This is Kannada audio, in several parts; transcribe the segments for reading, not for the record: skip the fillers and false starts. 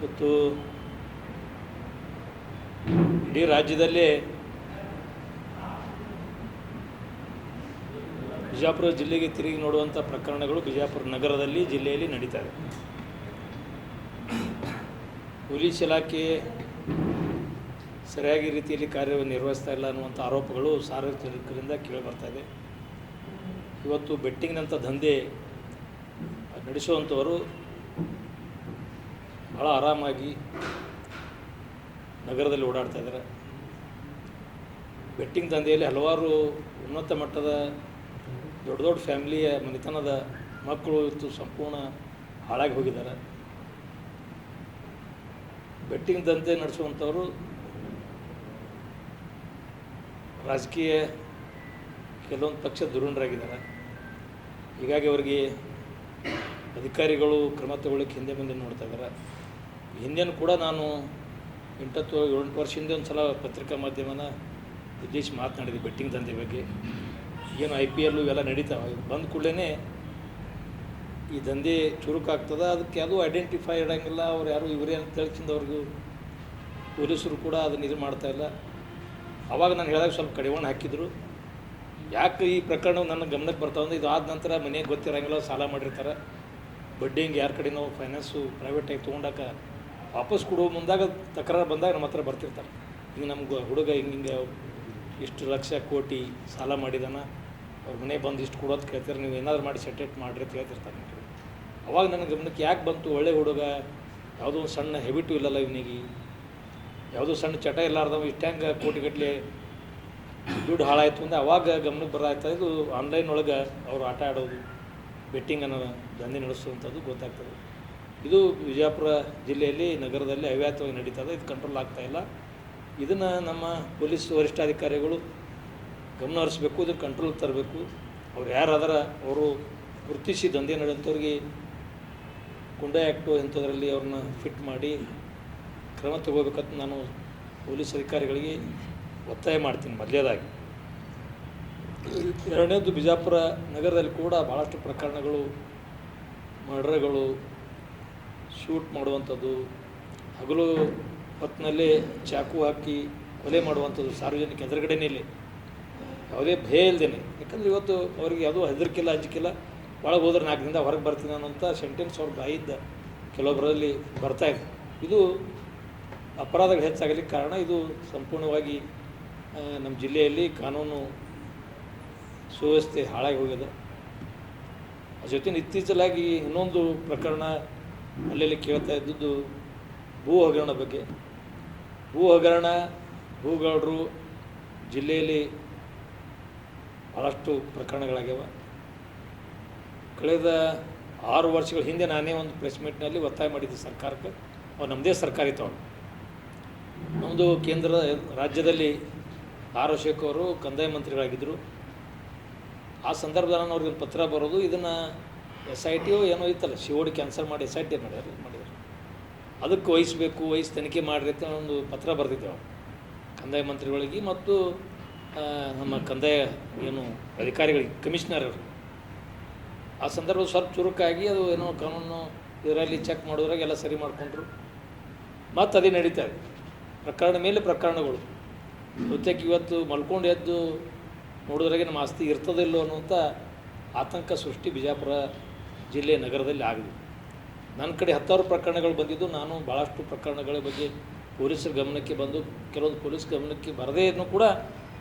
ಇವತ್ತು ಇಡೀ ರಾಜ್ಯದಲ್ಲೇ ಬಿಜಾಪುರ ಜಿಲ್ಲೆಗೆ ತಿರುಗಿ ನೋಡುವಂಥ ಪ್ರಕರಣಗಳು ಬಿಜಾಪುರ ನಗರದಲ್ಲಿ ಜಿಲ್ಲೆಯಲ್ಲಿ ನಡೀತಾ ಇದೆ. ಪೊಲೀಸ್ ಇಲಾಖೆ ಸರಿಯಾಗಿ ರೀತಿಯಲ್ಲಿ ಕಾರ್ಯನಿರ್ವಹಿಸ್ತಾ ಇಲ್ಲ ಅನ್ನುವಂಥ ಆರೋಪಗಳು ಸಾರ್ವಜನಿಕರಿಂದ ಕೇಳಿಬರ್ತಾ ಇದೆ. ಇವತ್ತು ಬೆಟ್ಟಿಂಗ್ನಂಥ ದಂಧೆ ನಡೆಸುವಂಥವರು ಭಾಳ ಆರಾಮಾಗಿ ನಗರದಲ್ಲಿ ಓಡಾಡ್ತಾ ಇದ್ದಾರೆ. ಬೆಟ್ಟಿಂಗ್ ದಂಧೆಯಲ್ಲಿ ಹಲವಾರು ಉನ್ನತ ಮಟ್ಟದ ದೊಡ್ಡ ದೊಡ್ಡ ಫ್ಯಾಮಿಲಿಯ ಮನೆತನದ ಮಕ್ಕಳು ಇವತ್ತು ಸಂಪೂರ್ಣ ಹಾಳಾಗಿ ಹೋಗಿದ್ದಾರೆ. ಬೆಟ್ಟಿಂಗ್ ದಂಧೆ ನಡೆಸುವಂಥವರು ರಾಜಕೀಯ ಕೆಲವೊಂದು ಪಕ್ಷ ಧುರೀಣರಾಗಿದ್ದಾರೆ. ಹೀಗಾಗಿ ಅವರಿಗೆ ಅಧಿಕಾರಿಗಳು ಕ್ರಮ ತಗೊಳ್ಳೋಕ್ಕೆ ಹಿಂದೆ ಮುಂದೆ ನೋಡ್ತಾ ಇದ್ದಾರೆ. ಹಿಂದೆನೂ ಕೂಡ ನಾನು 8 ವರ್ಷ ಹಿಂದೆ ಒಂದು ಸಲ ಪತ್ರಿಕಾ ಮಾಧ್ಯಮನ ಉದ್ದೇಶಿಸಿ ಮಾತನಾಡಿದೆ ಬೆಟ್ಟಿಂಗ್ ದಂಧೆ ಬಗ್ಗೆ. ಏನು IPL ಇವೆಲ್ಲ ನಡೀತಾವೆ, ಬಂದ ಕೂಡಲೇ ಈ ದಂಧೆ ಚುರುಕಾಗ್ತದೆ, ಅದಕ್ಕೆ ಯಾವುದೂ ಐಡೆಂಟಿಫೈ ಇಡೋಂಗಿಲ್ಲ. ಅವ್ರು ಯಾರು ಇವರೇ ಅಂತ ತಿಳಿಸಿದವ್ರಿಗೂ ಪೊಲೀಸರು ಕೂಡ ಅದನ್ನು ಇದು ಮಾಡ್ತಾಯಿಲ್ಲ. ಆವಾಗ ನಾನು ಹೇಳಿದಾಗ ಸ್ವಲ್ಪ ಕಡಿವಾಣ ಹಾಕಿದರು. ಯಾಕೆ ಈ ಪ್ರಕರಣ ನನ್ನ ಗಮನಕ್ಕೆ ಬರ್ತಾವಂದ್ರೆ, ಇದು ಆದ ನಂತರ ಮನೆಗೆ ಗೊತ್ತಿರೋಂಗಿಲ್ಲ, ಸಾಲ ಮಾಡಿರ್ತಾರೆ, ಬಡ್ಡಿ ಹಿಂಗೆ ಯಾರ ಕಡೆ ನಾವು ಫೈನಾನ್ಸು ಪ್ರೈವೇಟಾಗಿ ತೊಗೊಂಡಾಗ ವಾಪಸ್ ಕೊಡೋ ಮುಂದಾಗ ತಕರಾರು ಬಂದಾಗ ನಮ್ಮ ಹತ್ರ ಬರ್ತಿರ್ತಾರೆ. ಹಿಂಗೆ ನಮ್ಗೆ ಹುಡುಗ ಹಿಂಗೆ ಇಷ್ಟು ಲಕ್ಷ ಕೋಟಿ ಸಾಲ ಮಾಡಿದಾನ, ಅವ್ರ ಮನೆ ಬಂದು ಇಷ್ಟು ಕೊಡೋದು ಕೇಳ್ತಾರೆ, ನೀವು ಏನಾದ್ರು ಮಾಡಿ ಸೆಟೇಟ್ ಮಾಡಿರಿ ಅಂತ ಹೇಳ್ತಿರ್ತಾರೆ. ಅವಾಗ ನನ್ನ ಗಮನಕ್ಕೆ ಯಾಕೆ ಬಂತು, ಒಳ್ಳೆ ಹುಡುಗ, ಯಾವುದೋ ಒಂದು ಸಣ್ಣ ಹೆಬಿಟು ಇಲ್ಲಲ್ಲ ಇವನಿಗೆ, ಯಾವುದೋ ಸಣ್ಣ ಚಟ ಇಲ್ಲಾರ್ದವ ಇಷ್ಟು ಹೆಂಗೆ ಕೋಟಿಗಟ್ಟಲೆ ದುಡ್ಡು ಹಾಳಾಯಿತು ಅಂದರೆ ಅವಾಗ ಗಮನಕ್ಕೆ ಬರಾಯ್ತಾ. ಇದು ಆನ್ಲೈನ್ ಒಳಗೆ ಅವರು ಆಟ ಆಡೋದು, ಬೆಟ್ಟಿಂಗನ್ನು ದಂಧೆ ನಡೆಸುವಂಥದ್ದು ಗೊತ್ತಾಗ್ತದೆ. ಇದು ವಿಜಯಪುರ ಜಿಲ್ಲೆಯಲ್ಲಿ ನಗರದಲ್ಲಿ ಅವ್ಯಾತವಾಗಿ ನಡೀತದೆ. ಇದು ಕಂಟ್ರೋಲ್ ಆಗ್ತಾಯಿಲ್ಲ. ಇದನ್ನು ನಮ್ಮ ಪೊಲೀಸ್ ವರಿಷ್ಠಾಧಿಕಾರಿಗಳು ಗಮನ ಹರಿಸ್ಬೇಕು, ಇದನ್ನು ಕಂಟ್ರೋಲ್ಗೆ ತರಬೇಕು. ಅವ್ರು ಯಾರಾದರ ಅವರು ಗುರುತಿಸಿ ದಂಧೆ ನಡೆಯುವಂಥವ್ರಿಗೆ ಗುಂಡಾ ಆ್ಯಕ್ಟು ಇಂಥದ್ರಲ್ಲಿ ಅವ್ರನ್ನ ಫಿಟ್ ಮಾಡಿ ಕ್ರಮ ತಗೋಬೇಕಂತ ನಾನು ಪೊಲೀಸ್ ಅಧಿಕಾರಿಗಳಿಗೆ ಒತ್ತಾಯ ಮಾಡ್ತೀನಿ ಮೊದಲೇದಾಗಿ. ಎರಡನೇದು, ಬಿಜಾಪುರ ನಗರದಲ್ಲಿ ಕೂಡ ಭಾಳಷ್ಟು ಪ್ರಕರಣಗಳು, ಮರ್ಡರ್ಗಳು, ಶೂಟ್ ಮಾಡುವಂಥದ್ದು, ಹಗಲು ಹೊತ್ತಿನಲ್ಲೇ ಚಾಕು ಹಾಕಿ ಕೊಲೆ ಮಾಡುವಂಥದ್ದು ಸಾರ್ವಜನಿಕ ಎದುರುಗಡೆನೇ ಇಲ್ಲಿ, ಯಾವುದೇ ಭಯ ಇಲ್ಲದೇನೆ. ಯಾಕಂದರೆ ಇವತ್ತು ಅವ್ರಿಗೆ ಯಾವುದೂ ಹೆದರಿಕಿಲ್ಲ, ಅಂಜಿಕಿಲ್ಲ, ಒಳಗೆ ಹೋದ್ರೆ 4 ದಿನದಿಂದ ಹೊರಗೆ ಬರ್ತೀನಿ ಅನ್ನೋಂಥ ಸೆಂಟೆನ್ಸ್ ಅವ್ರ ಬಾಯಿದ್ದ ಕೆಲವೊಬ್ಬರಲ್ಲಿ ಬರ್ತಾಯಿದೆ. ಇದು ಅಪರಾಧಗಳು ಹೆಚ್ಚಾಗಲಿಕ್ಕೆ ಕಾರಣ. ಇದು ಸಂಪೂರ್ಣವಾಗಿ ನಮ್ಮ ಜಿಲ್ಲೆಯಲ್ಲಿ ಕಾನೂನು ಸುವ್ಯವಸ್ಥೆ ಹಾಳಾಗಿ ಹೋಗಿದೆ. ಅದ್ರ ಜೊತೆ ಇತ್ತೀಚಲಾಗಿ ಇನ್ನೊಂದು ಪ್ರಕರಣ ಅಲ್ಲೆಲ್ಲಿ ಕೇಳ್ತಾ ಇದ್ದದ್ದು ಭೂ ಹಗರಣ ಬಗ್ಗೆ. ಭೂ ಹಗರಣ, ಭೂಗೌಡರು ಜಿಲ್ಲೆಯಲ್ಲಿ ಭಾಳಷ್ಟು ಪ್ರಕರಣಗಳಾಗ್ಯಾವ. ಕಳೆದ 6 ವರ್ಷಗಳ ಹಿಂದೆ ನಾನೇ ಒಂದು ಪ್ರೆಸ್ ಮೀಟ್ನಲ್ಲಿ ಒತ್ತಾಯ ಮಾಡಿದ್ದೆ ಸರ್ಕಾರಕ್ಕೆ. ಅವ್ರು ನಮ್ಮದೇ ಸರ್ಕಾರ ಇತ್ತು. ನಮ್ಮದು ರಾಜ್ಯದಲ್ಲಿ ಆರ್ ಅಶೋಕ್ ಅವರು ಕಂದಾಯ ಮಂತ್ರಿಗಳಾಗಿದ್ದರು. ಆ ಸಂದರ್ಭದಲ್ಲಿ ನಾನು ಅವ್ರಿಗೆ ಪತ್ರ ಬರೋದು, ಇದನ್ನು SIT ಏನೋ ಇತ್ತಲ್ಲ, COD ಕ್ಯಾನ್ಸಲ್ ಮಾಡಿ SIT ಮಾಡಿದ್ರು, ಅದಕ್ಕೆ ವಹಿಸಿ ತನಿಖೆ ಮಾಡಿರಿ ಅಂತ ಒಂದು ಪತ್ರ ಬರೆದಿದ್ದೆವು ಕಂದಾಯ ಮಂತ್ರಿಗಳಿಗೆ ಮತ್ತು ನಮ್ಮ ಕಂದಾಯ ಏನು ಅಧಿಕಾರಿಗಳಿಗೆ, ಕಮಿಷನರ್ ಅವರು. ಆ ಸಂದರ್ಭದಲ್ಲಿ ಸ್ವಲ್ಪ ಚುರುಕಾಗಿ ಅದು ಏನೋ ಕಾನೂನು ಇದರಲ್ಲಿ ಚೆಕ್ ಮಾಡೋದ್ರಾಗ ಎಲ್ಲ ಸರಿ ಮಾಡಿಕೊಂಡ್ರು. ಮತ್ತು ಅದೇ ನಡೀತಾ ಇದೆ, ಪ್ರಕರಣ ಮೇಲೆ ಪ್ರಕರಣಗಳು. ಜೊತೆಗೆ ಇವತ್ತು ಮಲ್ಕೊಂಡು ಎದ್ದು ನೋಡೋದ್ರಾಗೆ ನಮ್ಮ ಆಸ್ತಿ ಇರ್ತದಿಲ್ಲೋ ಅನ್ನುವಂಥ ಆತಂಕ ಸೃಷ್ಟಿ ಬಿಜಾಪುರ ಜಿಲ್ಲೆ ನಗರದಲ್ಲಿ ಆಗಿದೆ. ನನ್ನ ಕಡೆ 10 ಪ್ರಕರಣಗಳು ಬಂದಿದ್ದು. ನಾನು ಭಾಳಷ್ಟು ಪ್ರಕರಣಗಳ ಬಗ್ಗೆ ಪೊಲೀಸರ ಗಮನಕ್ಕೆ ಬಂದು, ಕೆಲವೊಂದು ಪೊಲೀಸ್ ಗಮನಕ್ಕೆ ಬರದೇನೂ ಕೂಡ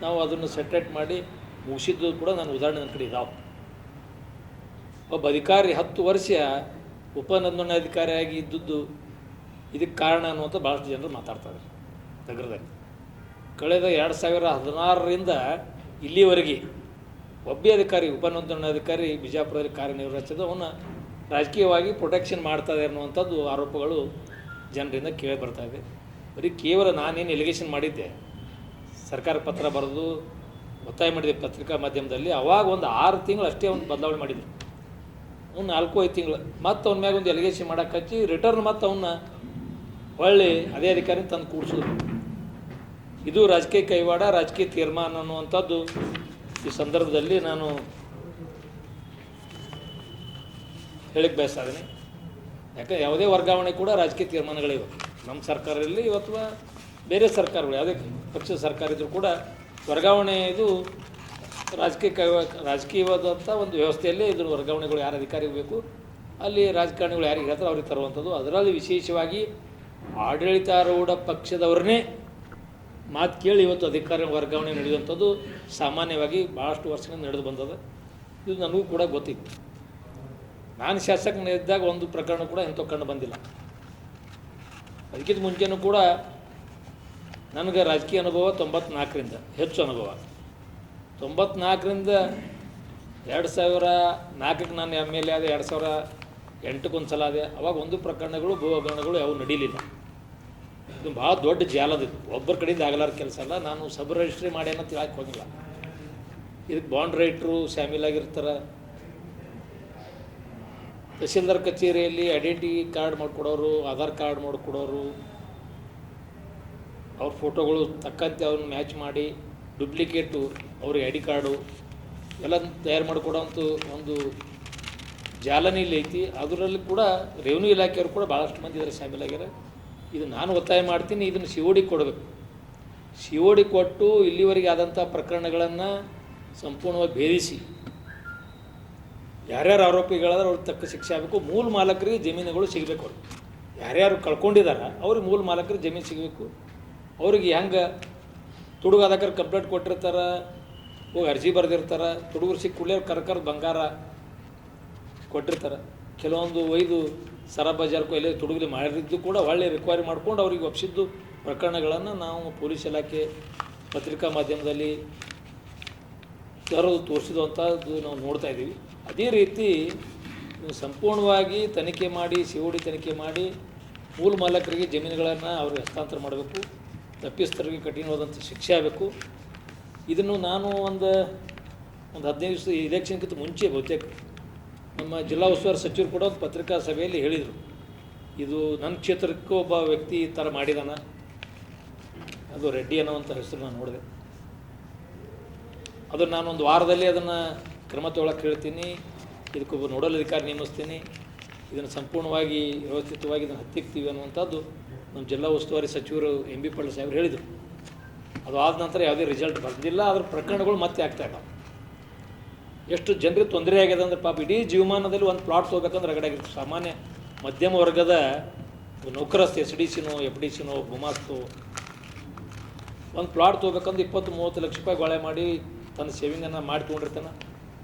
ನಾವು ಅದನ್ನು ಸೆಟ್ರೇಟ್ ಮಾಡಿ ಮುಗಿಸಿದ್ದು ಕೂಡ ನಾನು ಉದಾಹರಣೆ ನನ್ನ ಕಡೆ ಇದ್ದಾವೆ. ಒಬ್ಬ ಅಧಿಕಾರಿ 10 ವರ್ಷ ಉಪನೋಂದಣಾಧಿಕಾರಿಯಾಗಿ ಇದ್ದದ್ದು ಇದಕ್ಕೆ ಕಾರಣ ಅನ್ನುವಂಥ ಭಾಳಷ್ಟು ಜನರು ಮಾತಾಡ್ತಾರೆ ನಗರದಲ್ಲಿ. ಕಳೆದ 2016ರಿಂದ ಇಲ್ಲಿವರೆಗೆ ಒಬ್ಬ ಅಧಿಕಾರಿ, ಉಪನೋಂದಣಾಧಿಕಾರಿ ಬಿಜಾಪುರದಲ್ಲಿ ಕಾರ್ಯನಿರ್ವಹಿಸಿದ ಅವನ್ನ ರಾಜಕೀಯವಾಗಿ ಪ್ರೊಟೆಕ್ಷನ್ ಮಾಡ್ತಾರೆ ಅನ್ನುವಂಥದ್ದು ಆರೋಪಗಳು ಜನರಿಂದ ಕೇಳಿ ಬರ್ತಾಯಿದೆ. ಬರೀ ಕೇವಲ ನಾನೇನು ಎಲಿಗೇಷನ್ ಮಾಡಿದ್ದೆ, ಸರ್ಕಾರ ಪತ್ರ ಬರೆದು ಒತ್ತಾಯ ಮಾಡಿದೆ ಪತ್ರಿಕಾ ಮಾಧ್ಯಮದಲ್ಲಿ. ಅವಾಗ ಒಂದು 6 ತಿಂಗಳು ಅಷ್ಟೇ ಒಂದು ಬದಲಾವಣೆ ಮಾಡಿದ್ರು. ಅವ್ನು 4-5 ತಿಂಗಳು ಮತ್ತು ಅವನ ಮ್ಯಾಗ ಒಂದು ಎಲಿಗೇಷನ್ ಮಾಡೋಕೆ ಹಚ್ಚಿ ರಿಟರ್ನ್ ಮತ್ತು ಅವನ್ನ ಹೊಳ್ಳಿ ಅದೇ ಅಧಿಕಾರಿ ತಂದು ಕೂಡಿಸಿದ್ರು. ಇದು ರಾಜಕೀಯ ಕೈವಾಡ, ರಾಜಕೀಯ ತೀರ್ಮಾನ ಅನ್ನುವಂಥದ್ದು ಈ ಸಂದರ್ಭದಲ್ಲಿ ನಾನು ಹೇಳಿಕ್ಕೆ ಬಯಸ್ತಾ ಇದ್ದೀನಿ. ಯಾಕಂದ್ರೆ ಯಾವುದೇ ವರ್ಗಾವಣೆ ಕೂಡ ರಾಜಕೀಯ ತೀರ್ಮಾನಗಳಿವೆ. ನಮ್ಮ ಸರ್ಕಾರದಲ್ಲಿ ಅಥವಾ ಬೇರೆ ಸರ್ಕಾರಗಳು ಯಾವುದೇ ಪಕ್ಷದ ಸರ್ಕಾರ ಇದ್ದರೂ ಕೂಡ ವರ್ಗಾವಣೆ ಇದು ರಾಜಕೀಯವಾದಂಥ ಒಂದು ವ್ಯವಸ್ಥೆಯಲ್ಲೇ ಇದ್ರ ವರ್ಗಾವಣೆಗಳು ಯಾರು ಅಧಿಕಾರಿಗೆ ಬೇಕು ಅಲ್ಲಿ ರಾಜಕಾರಣಿಗಳು ಯಾರಿಗೆ ಹೇಳ್ತಾರೆ ಅವ್ರಿಗೆ ತರುವಂಥದ್ದು. ಅದರಲ್ಲಿ ವಿಶೇಷವಾಗಿ ಆಡಳಿತಾರೂಢ ಪಕ್ಷದವ್ರನ್ನೇ ಮಾತು ಕೇಳಿ ಇವತ್ತು ಅಧಿಕಾರ ವರ್ಗಾವಣೆ ನಡೆಯುವಂಥದ್ದು ಸಾಮಾನ್ಯವಾಗಿ ಭಾಳಷ್ಟು ವರ್ಷಗಳಿಂದ ನಡೆದು ಬಂದದ. ಇದು ನನಗೂ ಕೂಡ ಗೊತ್ತಿತ್ತು. ನಾನು ಶಾಸಕನಿದ್ದಾಗ ಒಂದು ಪ್ರಕರಣ ಕೂಡ ಎಂಥ ಕಂಡು ಬಂದಿಲ್ಲ. ಅದಕ್ಕಿಂತ ಮುಂಚೆನೂ ಕೂಡ ನನಗೆ ರಾಜಕೀಯ ಅನುಭವ 94ರಿಂದ ಹೆಚ್ಚು ಅನುಭವ. 94ರಿಂದ 2004ಕ್ಕೆ ನಾನು MLA ಆದೆ, 2008ಕ್ಕೆ ಒಂದು ಸಲ ಆದೆ. ಅವಾಗ ಒಂದು ಪ್ರಕರಣಗಳು ಭೂ ಹಗರಣಗಳು ಯಾವ ನಡೀಲಿಲ್ಲ. ಇದು ಭಾಳ ದೊಡ್ಡ ಜಾಲದಿತ್ತು, ಒಬ್ಬರ ಕಡೆಯಿಂದ ಆಗಲಾರ ಕೆಲಸ ಅಲ್ಲ. ನಾನು ಸಬ್ ರಿಜಿಸ್ಟ್ರಿ ಮಾಡಿ ಅನ್ನೋ ತಿಳಕ್ಕೆ ಹೋಗಿಲ್ಲ. ಇದಕ್ಕೆ ಬಾಂಡ್ ರೈಟ್ರು ಶಾಮೀಲಾಗಿರ್ತಾರೆ. ತಹಸೀಲ್ದಾರ್ ಕಚೇರಿಯಲ್ಲಿ ಐಡೆಂಟಿ ಕಾರ್ಡ್ ಮಾಡಿಕೊಡೋರು, ಆಧಾರ್ ಕಾರ್ಡ್ ಮಾಡಿಕೊಡೋರು, ಅವ್ರ ಫೋಟೋಗಳು ತಕ್ಕಂತೆ ಅವ್ರನ್ನ ಮ್ಯಾಚ್ ಮಾಡಿ ಡುಪ್ಲಿಕೇಟು ಅವ್ರಿಗೆ ID ಕಾರ್ಡು ಎಲ್ಲ ತಯಾರು ಮಾಡಿಕೊಡೋಂಥ ಒಂದು ಜಾಲನೆ ಇಲ್ಲಿ ಐತಿ. ಅದರಲ್ಲಿ ಕೂಡ ರೆವಿನ್ಯೂ ಇಲಾಖೆಯವರು ಕೂಡ ಭಾಳಷ್ಟು ಮಂದಿ ಇದರ ಶಾಮೀಲಾಗ್ಯಾರ. ಇದು ನಾನು ಒತ್ತಾಯ ಮಾಡ್ತೀನಿ, ಇದನ್ನು COD ಕೊಡಬೇಕು. COD ಕೊಟ್ಟು ಇಲ್ಲಿವರೆಗೆ ಆದಂಥ ಪ್ರಕರಣಗಳನ್ನು ಸಂಪೂರ್ಣವಾಗಿ ಭೇದಿಸಿ ಯಾರ್ಯಾರು ಆರೋಪಿಗಳಾದ್ರೆ ಅವ್ರಿಗೆ ತಕ್ಕ ಶಿಕ್ಷೆ ಆಗಬೇಕು. ಮೂಲ ಮಾಲಕರಿಗೆ ಜಮೀನುಗಳು ಸಿಗಬೇಕು. ಅವ್ರಿಗೆ ಯಾರ್ಯಾರು ಕಳ್ಕೊಂಡಿದ್ದಾರೆ ಅವ್ರಿಗೆ ಮೂಲ ಮಾಲಕರಿಗೆ ಜಮೀನು ಸಿಗಬೇಕು. ಅವ್ರಿಗೆ ಹೆಂಗೆ ತುಡುಗಾದಕರು ಕಂಪ್ಲೇಂಟ್ ಕೊಟ್ಟಿರ್ತಾರೆ, ಹೋಗಿ ಅರ್ಜಿ ಬರೆದಿರ್ತಾರೆ, ತುಡುಗರು ಸಿಕ್ಕ ಕೂಡಲೇ ಕರ್ಕರ್ ಬಂಗಾರ ಕೊಟ್ಟಿರ್ತಾರೆ. ಕೆಲವೊಂದು ಒಯ್ದು ಸರ ಬಜಾರ್ಕೋ ಎಲ್ಲೇ ತುಡುಗಲಿ ಮಾಡಿದ್ದು ಕೂಡ ಒಳ್ಳೆ ರಿಕ್ವೈರಿ ಮಾಡ್ಕೊಂಡು ಅವ್ರಿಗೆ ಒಪ್ಪಿಸಿದ್ದು ಪ್ರಕರಣಗಳನ್ನು ನಾವು ಪೊಲೀಸ್ ಇಲಾಖೆ ಪತ್ರಿಕಾ ಮಾಧ್ಯಮದಲ್ಲಿ ತರೋದು ತೋರಿಸಿದಂಥದ್ದು ನಾವು ನೋಡ್ತಾ ಇದ್ದೀವಿ. ಅದೇ ರೀತಿ ಸಂಪೂರ್ಣವಾಗಿ ತನಿಖೆ ಮಾಡಿ COD ತನಿಖೆ ಮಾಡಿ ಮೂಲ ಮಾಲಕರಿಗೆ ಜಮೀನುಗಳನ್ನು ಅವ್ರಿಗೆ ಹಸ್ತಾಂತರ ಮಾಡಬೇಕು. ತಪ್ಪಿಸ್ತರಿಗೆ ಕಠಿಣವಾದಂಥ ಶಿಕ್ಷೆ ಆಗಬೇಕು. ಇದನ್ನು ನಾನು ಒಂದು 15 ದಿವಸ ಇಲೆಕ್ಷನ್ಗಿಂತ ಮುಂಚೆ ಬಹುತೇಕ ನಮ್ಮ ಜಿಲ್ಲಾ ಉಸ್ತುವಾರಿ ಸಚಿವರು ಕೂಡ ಒಂದು ಪತ್ರಿಕಾ ಸಭೆಯಲ್ಲಿ ಹೇಳಿದರು, ಇದು ನನ್ನ ಕ್ಷೇತ್ರಕ್ಕೂ ಒಬ್ಬ ವ್ಯಕ್ತಿ ಈ ಥರ ಮಾಡಿದಾನ, ಅದು ರೆಡ್ಡಿ ಅನ್ನೋವಂಥ ಹೆಸರು ನಾನು ನೋಡಿದೆ. ಅದು ನಾನೊಂದು ವಾರದಲ್ಲಿ ಅದನ್ನು ಕ್ರಮ ತಗೊಳ್ಳೋಕೆ ಹೇಳ್ತೀನಿ, ಇದಕ್ಕೊಬ್ಬ ನೋಡಲ್ ಅಧಿಕಾರಿ ನೇಮಿಸ್ತೀನಿ, ಇದನ್ನು ಸಂಪೂರ್ಣವಾಗಿ ವ್ಯವಸ್ಥಿತವಾಗಿ ಇದನ್ನು ಹತ್ತಿಕ್ತೀವಿ ಅನ್ನುವಂಥದ್ದು ನಮ್ಮ ಜಿಲ್ಲಾ ಉಸ್ತುವಾರಿ ಸಚಿವರು MB ಪಾಟೀಲ್ ಸಾಹೇಬ್ರು ಹೇಳಿದರು. ಅದು ಆದ ನಂತರ ಯಾವುದೇ ರಿಸಲ್ಟ್ ಬಂದಿಲ್ಲ. ಅದ್ರ ಪ್ರಕರಣಗಳು ಮತ್ತೆ ಆಗ್ತಾಯಿಲ್ಲ. ಎಷ್ಟು ಜನರಿಗೆ ತೊಂದರೆ ಆಗಿದೆ ಅಂದರೆ ಪಾಪ ಇಡೀ ಜೀವಮಾನದಲ್ಲಿ ಒಂದು ಪ್ಲಾಟ್ ತೊಗೋಬೇಕಂದ್ರೆ ರಗಡಾಗಿತ್ತು. ಸಾಮಾನ್ಯ ಮಧ್ಯಮ ವರ್ಗದ ನೌಕರಸ್ಥ SDCನೋ FDCನೋ ಗುಮಾಸ್ತು ಒಂದು ಪ್ಲಾಟ್ ತೊಗೋಬೇಕಂದ್ರೆ 20-30 ಲಕ್ಷ ರೂಪಾಯಿ ಗೊಳೆ ಮಾಡಿ ತನ್ನ ಸೇವಿಂಗನ್ನು ಮಾಡಿಕೊಂಡಿರ್ತಾನೆ.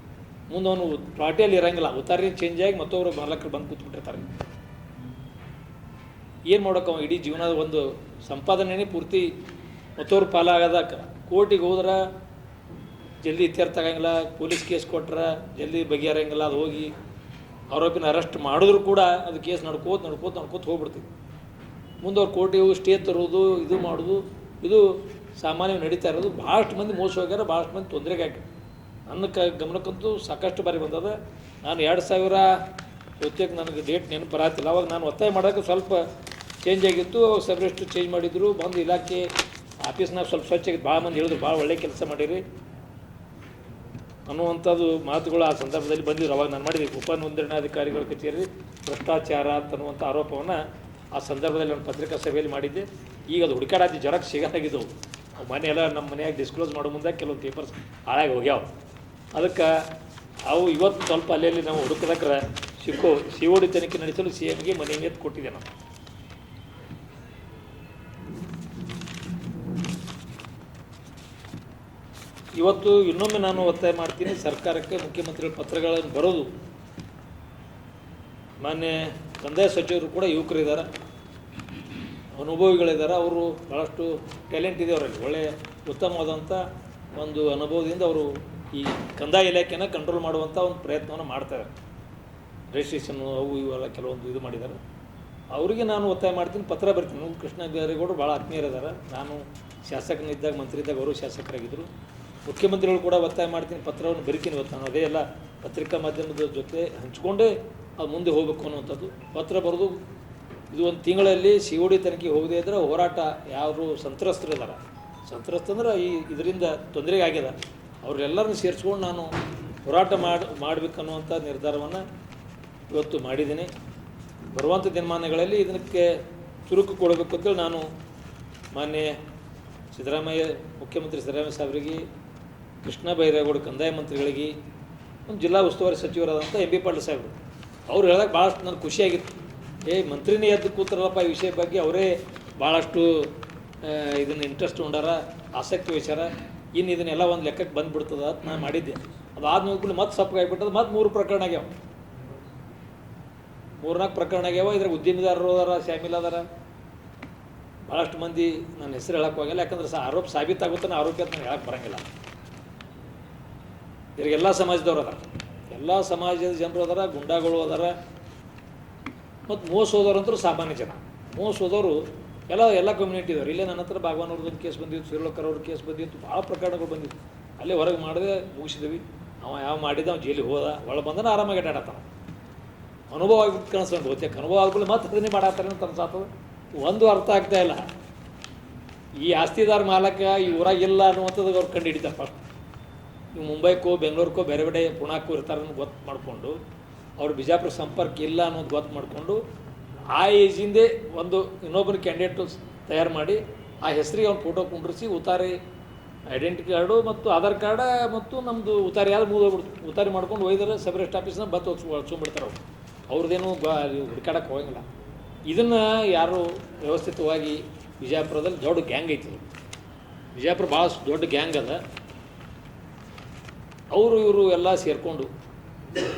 ಮುಂದೆ ಅವನು ಪ್ಲಾಟಿಯಲ್ಲಿ ಇರೋಂಗಿಲ್ಲ, ಉತ್ತಾರಿ ಚೇಂಜ್ ಆಗಿ ಮತ್ತೊಬ್ಬರು ಮಾಲಕರು ಬಂದು ಕೂತ್ಬಿಟ್ಟಿರ್ತಾರೆ. ಏನು ಮಾಡೋಕೆ ಇಡೀ ಜೀವನದ ಒಂದು ಸಂಪಾದನೆ ಪೂರ್ತಿ ಮತ್ತೊವ್ರ ಪಾಲಾಗದ. ಕೋರ್ಟಿಗೆ ಹೋದ್ರೆ ಜಲ್ದಿ ಇತ್ಯರ್ಥ ಆಗಂಗಿಲ್ಲ, ಪೊಲೀಸ್ ಕೇಸ್ ಕೊಟ್ರೆ ಜಲ್ದಿ ಬಗೆಹರಂಗಿಲ್ಲ. ಅದು ಹೋಗಿ ಆರೋಪಿನ ಅರೆಸ್ಟ್ ಮಾಡಿದ್ರು ಕೂಡ ಅದು ಕೇಸ್ ನಡ್ಕೋತ ಹೋಗ್ಬಿಡ್ತೀವಿ. ಮುಂದೆ ಅವ್ರು ಕೋರ್ಟಿಗೆ ಹೋಗಿ ಸ್ಟೇ ತರೋದು, ಇದು ಮಾಡೋದು, ಇದು ಸಾಮಾನ್ಯ ನಡೀತಾ ಇರೋದು. ಭಾಳಷ್ಟು ಮಂದಿ ಮೋಸ ಹೋಗ್ಯಾರ, ಭಾಳಷ್ಟು ಮಂದಿ ತೊಂದರೆಗೆ ಹಾಕಿ. ನನ್ನ ಗಮನಕ್ಕಂತೂ ಸಾಕಷ್ಟು ಬಾರಿ ಬಂದದ. ನಾನು 2000 ಹೊತ್ತಿಗೆ ನನಗೆ ಡೇಟ್ ನೆನಪು ಬರಾತಿಲ್ಲ. ಅವಾಗ ನಾನು ಒತ್ತಾಯ ಮಾಡೋಕ್ಕೆ ಸ್ವಲ್ಪ ಚೇಂಜ್ ಆಗಿತ್ತು. ಅವಾಗ ಸಬ್ ರಿಜಿಸ್ಟ್ರಿ ಚೇಂಜ್ ಮಾಡಿದ್ರು. ಬಂದು ಇಲಾಖೆ ಆಫೀಸ್ನಾಗ ಸ್ವಲ್ಪ ಸ್ವಚ್ಛ ಆಗಿತ್ತು. ಭಾಳ ಮಂದಿ ಹೇಳಿದ್ರು, ಭಾಳ ಒಳ್ಳೆ ಕೆಲಸ ಮಾಡಿರಿ ಅನ್ನುವಂಥದ್ದು ಮಾತುಗಳು ಆ ಸಂದರ್ಭದಲ್ಲಿ ಬಂದಿದ್ರು. ಅವಾಗ ನಾನು ಮಾಡಿದ್ದೆ ಉಪನೋಂದಣಾಧಿಕಾರಿಗಳ ಕಚೇರಿ ಭ್ರಷ್ಟಾಚಾರ ಅಂತನ್ನುವಂಥ ಆರೋಪವನ್ನು ಆ ಸಂದರ್ಭದಲ್ಲಿ ನಾನು ಪತ್ರಿಕಾ ಸಭೆಯಲ್ಲಿ ಮಾಡಿದ್ದೆ. ಈಗ ಅದು ಹುಡುಕಾಡಾದಿ ಜರಕ್ಕೆ ಸಿಗಾಗಿದ್ದವು. ಮನೆ ಎಲ್ಲ ನಮ್ಮ ಮನೆಯಾಗಿ ಡಿಸ್ಕ್ಲೋಸ್ ಮಾಡೋ ಮುಂದೆ ಕೆಲವೊಂದು ಪೇಪರ್ಸ್ ಹಾಳಾಗಿ ಹೋಗ್ಯಾವ. ಅದಕ್ಕೆ ಅವು ಇವತ್ತು ಸ್ವಲ್ಪ ಅಲ್ಲೆಲ್ಲಿ ನಾವು ಹುಡುಕದಕ್ರೆ COD ತನಿಖೆ ನಡೆಸಲು CMಗೆ ಮನೆ ಕೊಟ್ಟಿದ್ದೆ ನಾನು. ಇವತ್ತು ಇನ್ನೊಮ್ಮೆ ನಾನು ಒತ್ತಾಯ ಮಾಡ್ತೀನಿ, ಸರ್ಕಾರಕ್ಕೆ ಮುಖ್ಯಮಂತ್ರಿಗಳ ಪತ್ರಗಳನ್ನು ಬರೋದು. ಮಾನ್ಯ ಕಂದಾಯ ಸಚಿವರು ಕೂಡ ಯುವಕರಿದ್ದಾರೆ, ಅನುಭವಿಗಳಿದ್ದಾರೆ. ಅವರು ಭಾಳಷ್ಟು ಟ್ಯಾಲೆಂಟ್ ಇದೆ ಅವರಲ್ಲಿ, ಒಳ್ಳೆಯ ಉತ್ತಮವಾದಂಥ ಒಂದು ಅನುಭವದಿಂದ ಅವರು ಈ ಕಂದಾಯ ಇಲಾಖೆನ ಕಂಟ್ರೋಲ್ ಮಾಡುವಂಥ ಒಂದು ಪ್ರಯತ್ನವನ್ನು ಮಾಡ್ತಾರೆ. ರಿಜಿಸ್ಟ್ರೇಷನ್ನು ಅವು ಇವೆಲ್ಲ ಕೆಲವೊಂದು ಇದು ಮಾಡಿದ್ದಾರೆ. ಅವರಿಗೆ ನಾನು ಒತ್ತಾಯ ಮಾಡ್ತೀನಿ, ಪತ್ರ ಬರ್ತೀನಿ. ಕೃಷ್ಣ ಬೈರೇಗೌಡರು ಭಾಳ ಆತ್ಮೀಯರಿದ್ದಾರೆ. ನಾನು ಶಾಸಕನಿದ್ದಾಗ, ಮಂತ್ರಿ ಇದ್ದಾಗ ಅವರು ಶಾಸಕರಾಗಿದ್ದರು. ಮುಖ್ಯಮಂತ್ರಿಗಳು ಕೂಡ ಒತ್ತಾಯ ಮಾಡ್ತೀನಿ, ಪತ್ರವನ್ನು ಬರಿತೀನಿ. ಇವತ್ತು ನಾನು ಅದೇ ಎಲ್ಲ ಪತ್ರಿಕಾ ಮಾಧ್ಯಮದ ಜೊತೆ ಹಂಚ್ಕೊಂಡೇ ಅದು ಮುಂದೆ ಹೋಗಬೇಕು ಅನ್ನುವಂಥದ್ದು. ಪತ್ರ ಬರೆದು ಇದು ಒಂದು ತಿಂಗಳಲ್ಲಿ COD ತನಿಖೆ ಹೋಗದೇ ಇದ್ದರೆ ಹೋರಾಟ. ಯಾರು ಸಂತ್ರಸ್ತರಿದ್ದಾರೆ, ಸಂತ್ರಸ್ತಂದ್ರೆ ಇದರಿಂದ ತೊಂದರೆಗೆ ಆಗ್ಯದ, ಅವರೆಲ್ಲರನ್ನು ಸೇರಿಸ್ಕೊಂಡು ನಾನು ಹೋರಾಟ ಮಾಡಬೇಕನ್ನುವಂಥ ನಿರ್ಧಾರವನ್ನು ಇವತ್ತು ಮಾಡಿದ್ದೀನಿ. ಬರುವಂಥ ದಿನಮಾನಗಳಲ್ಲಿ ಇದಕ್ಕೆ ಚುರುಕು ಕೊಡಬೇಕು ಅಂತೇಳಿ ನಾನು ಮಾನ್ಯ ಸಿದ್ದರಾಮಯ್ಯ ಮುಖ್ಯಮಂತ್ರಿ ಸಿದ್ದರಾಮಯ್ಯ ಸಾಹೇಬರಿಗೆ, ಕೃಷ್ಣ ಬೈರೇಗೌಡ ಕಂದಾಯ ಮಂತ್ರಿಗಳಿಗೆ, ಒಂದು ಜಿಲ್ಲಾ ಉಸ್ತುವಾರಿ ಸಚಿವರಾದಂಥ ಎಂ ಬಿ ಪಾಟೀಲ್ ಸಾಹೇಬರು ಅವ್ರು ಹೇಳಿದಾಗ ಭಾಳಷ್ಟು ನನಗೆ ಖುಷಿಯಾಗಿತ್ತು. ಮಂತ್ರಿನೇ ಎದ್ದು ಕೂತಾರಲ್ಲಪ್ಪ ಈ ವಿಷಯ ಬಗ್ಗೆ, ಅವರೇ ಭಾಳಷ್ಟು ಇದನ್ನು ಇಂಟ್ರೆಸ್ಟ್ ಉಂಡಾರ, ಆಸಕ್ತಿ ವಹಿಸ್ಯಾರ, ಇನ್ನು ಇದನ್ನೆಲ್ಲ ಒಂದು ಲೆಕ್ಕಕ್ಕೆ ಬಂದುಬಿಡ್ತದ ಅಂತ ನಾನು ಮಾಡಿದ್ದೆ. ಅದಾದ ಮೇಲೆ ಮತ್ತೆ ಸಪ್ಪಗಾಗಿಬಿಟ್ಟದ, ಮತ್ತೆ 3 ಪ್ರಕರಣ ಆಗ್ಯಾವ, 3-4 ಪ್ರಕರಣ ಆಗ್ಯಾವ. ಇದ್ರಾಗ ಉದ್ಯಮಿದಾರರು ಅದಾರ, ಶಾಮೀಲ್ ಅದಾರ, ಭಾಳಷ್ಟು ಮಂದಿ ನನ್ನ ಹೆಸರು ಹೇಳಕ್ಕೆ ಹೋಗಿಲ್ಲ, ಯಾಕಂದ್ರೆ ಆರೋಪ ಸಾಬೀತಾಗುತ್ತಾನೆ ಆರೋಪಿ ಅಂತ ನಾನು ಹೇಳಕ್ಕೆ ಬರೋಂಗಿಲ್ಲ. ಇದ್ರಾಗೆಲ್ಲ ಸಮಾಜದವ್ರು ಅದಾರ, ಎಲ್ಲ ಸಮಾಜದ ಜನರು ಅದಾರ, ಗುಂಡಾಗಳು ಅದಾರ, ಮತ್ತು ಮೋಸ ಹೋದವ್ರಂತರೂ ಸಾಮಾನ್ಯ ಜನ. ಮೋಸ ಹೋದವರು ಎಲ್ಲ ಕಮ್ಯುನಿಟಿ ಇದಾರೆ. ಇಲ್ಲೇ ನನ್ನ ಹತ್ರ ಭಾಗವಾನವ್ರದ್ದು ಕೇಸ್ ಬಂದಿತ್ತು, ಶಿರೋಳ್ಕರ್ ಅವ್ರ ಕೇಸ್ ಬಂದಿತ್ತು, ಭಾಳ ಪ್ರಕರಣಗಳು ಬಂದಿತ್ತು. ಅಲ್ಲೇ ಹೊರಗೆ ಮಾಡಿದೆ, ಮುಗಿಸಿದ್ವಿ. ಯಾವ ಮಾಡಿದ ಅವ್ನು ಜೈಲಿಗೆ ಹೋದ, ಒಳಗೆ ಬಂದನ ಆರಾಮಾಗಿ ಅಡ್ಡಾಡತ್ತಾನ. ಅನುಭವ ಆಗಿಬಿಟ್ಟು ಕಾಣಿಸ್ಕೊಂಡು ಬಹುತೇಕ ಅನುಭವ ಆಗ್ಬಿಟ್ಟು ಮತ್ತೆ ಅದನ್ನೇ ಮಾಡಾತಾರೆ ಅಂತ ಅನ್ಸಾತದ. ಒಂದು ಅರ್ಥ ಆಗ್ತಾಯಿಲ್ಲ, ಈ ಆಸ್ತಿದಾರ ಮಾಲಕ ಈ ಊರಾಗಿಲ್ಲ ಅನ್ನುವಂಥದ್ದು ಅವ್ರು ಕಂಡು ಹಿಡಿತಾರೆ ಫಸ್ಟ್. ನೀವು ಮುಂಬೈಕೋ ಬೆಂಗಳೂರಿಗೋ ಬೇರೆ ಬೇರೆ ಪುಣಾಕ್ಕೂ ಇರ್ತಾರೆ ಅನ್ನೋದು ಗೊತ್ತು ಮಾಡಿಕೊಂಡು, ಅವ್ರು ಬಿಜಾಪುರ ಸಂಪರ್ಕ ಇಲ್ಲ ಅನ್ನೋದು ಗೊತ್ತು ಮಾಡಿಕೊಂಡು, ಆ ಏಜಿಂದೇ ಒಂದು ಇನ್ನೊಬ್ಬನ ಕ್ಯಾಂಡಿಡೇಟು ತಯಾರು ಮಾಡಿ ಆ ಹೆಸರಿಗೆ ಅವ್ನು ಫೋಟೋ ಕುಂಡ್ರಿಸಿ ಉತಾರಿ ಐಡೆಂಟಿ ಕಾರ್ಡು ಮತ್ತು ಆಧಾರ್ ಕಾರ್ಡ ಮತ್ತು ನಮ್ಮದು ಉತಾರಿ ಯಾರು ಮುಗಿದೋಗ್ಬಿಡ್ತು. ಉತಾರಿ ಮಾಡ್ಕೊಂಡು ಒಯ್ದರೆ ಸಬ್ ರಿಜಿಸ್ಟ್ರ್ ಆಫೀಸ್ನ ಬತ್ತು ಹೊಚ್ಕೊಂಡ್ಬಿಡ್ತಾರೆ ಅವ್ರು. ಅವ್ರದ್ದೇನು ಹುಡುಕಾಡಕ್ಕೆ ಹೋಗಂಗಿಲ್ಲ. ಇದನ್ನು ಯಾರು ವ್ಯವಸ್ಥಿತವಾಗಿ ಬಿಜಾಪುರದಲ್ಲಿ ದೊಡ್ಡ ಗ್ಯಾಂಗ್ ಐತಿ. ಬಿಜಾಪುರ ಭಾಳ ದೊಡ್ಡ ಗ್ಯಾಂಗ್ ಅದ. ಅವರು ಇವರು ಎಲ್ಲ ಸೇರಿಕೊಂಡು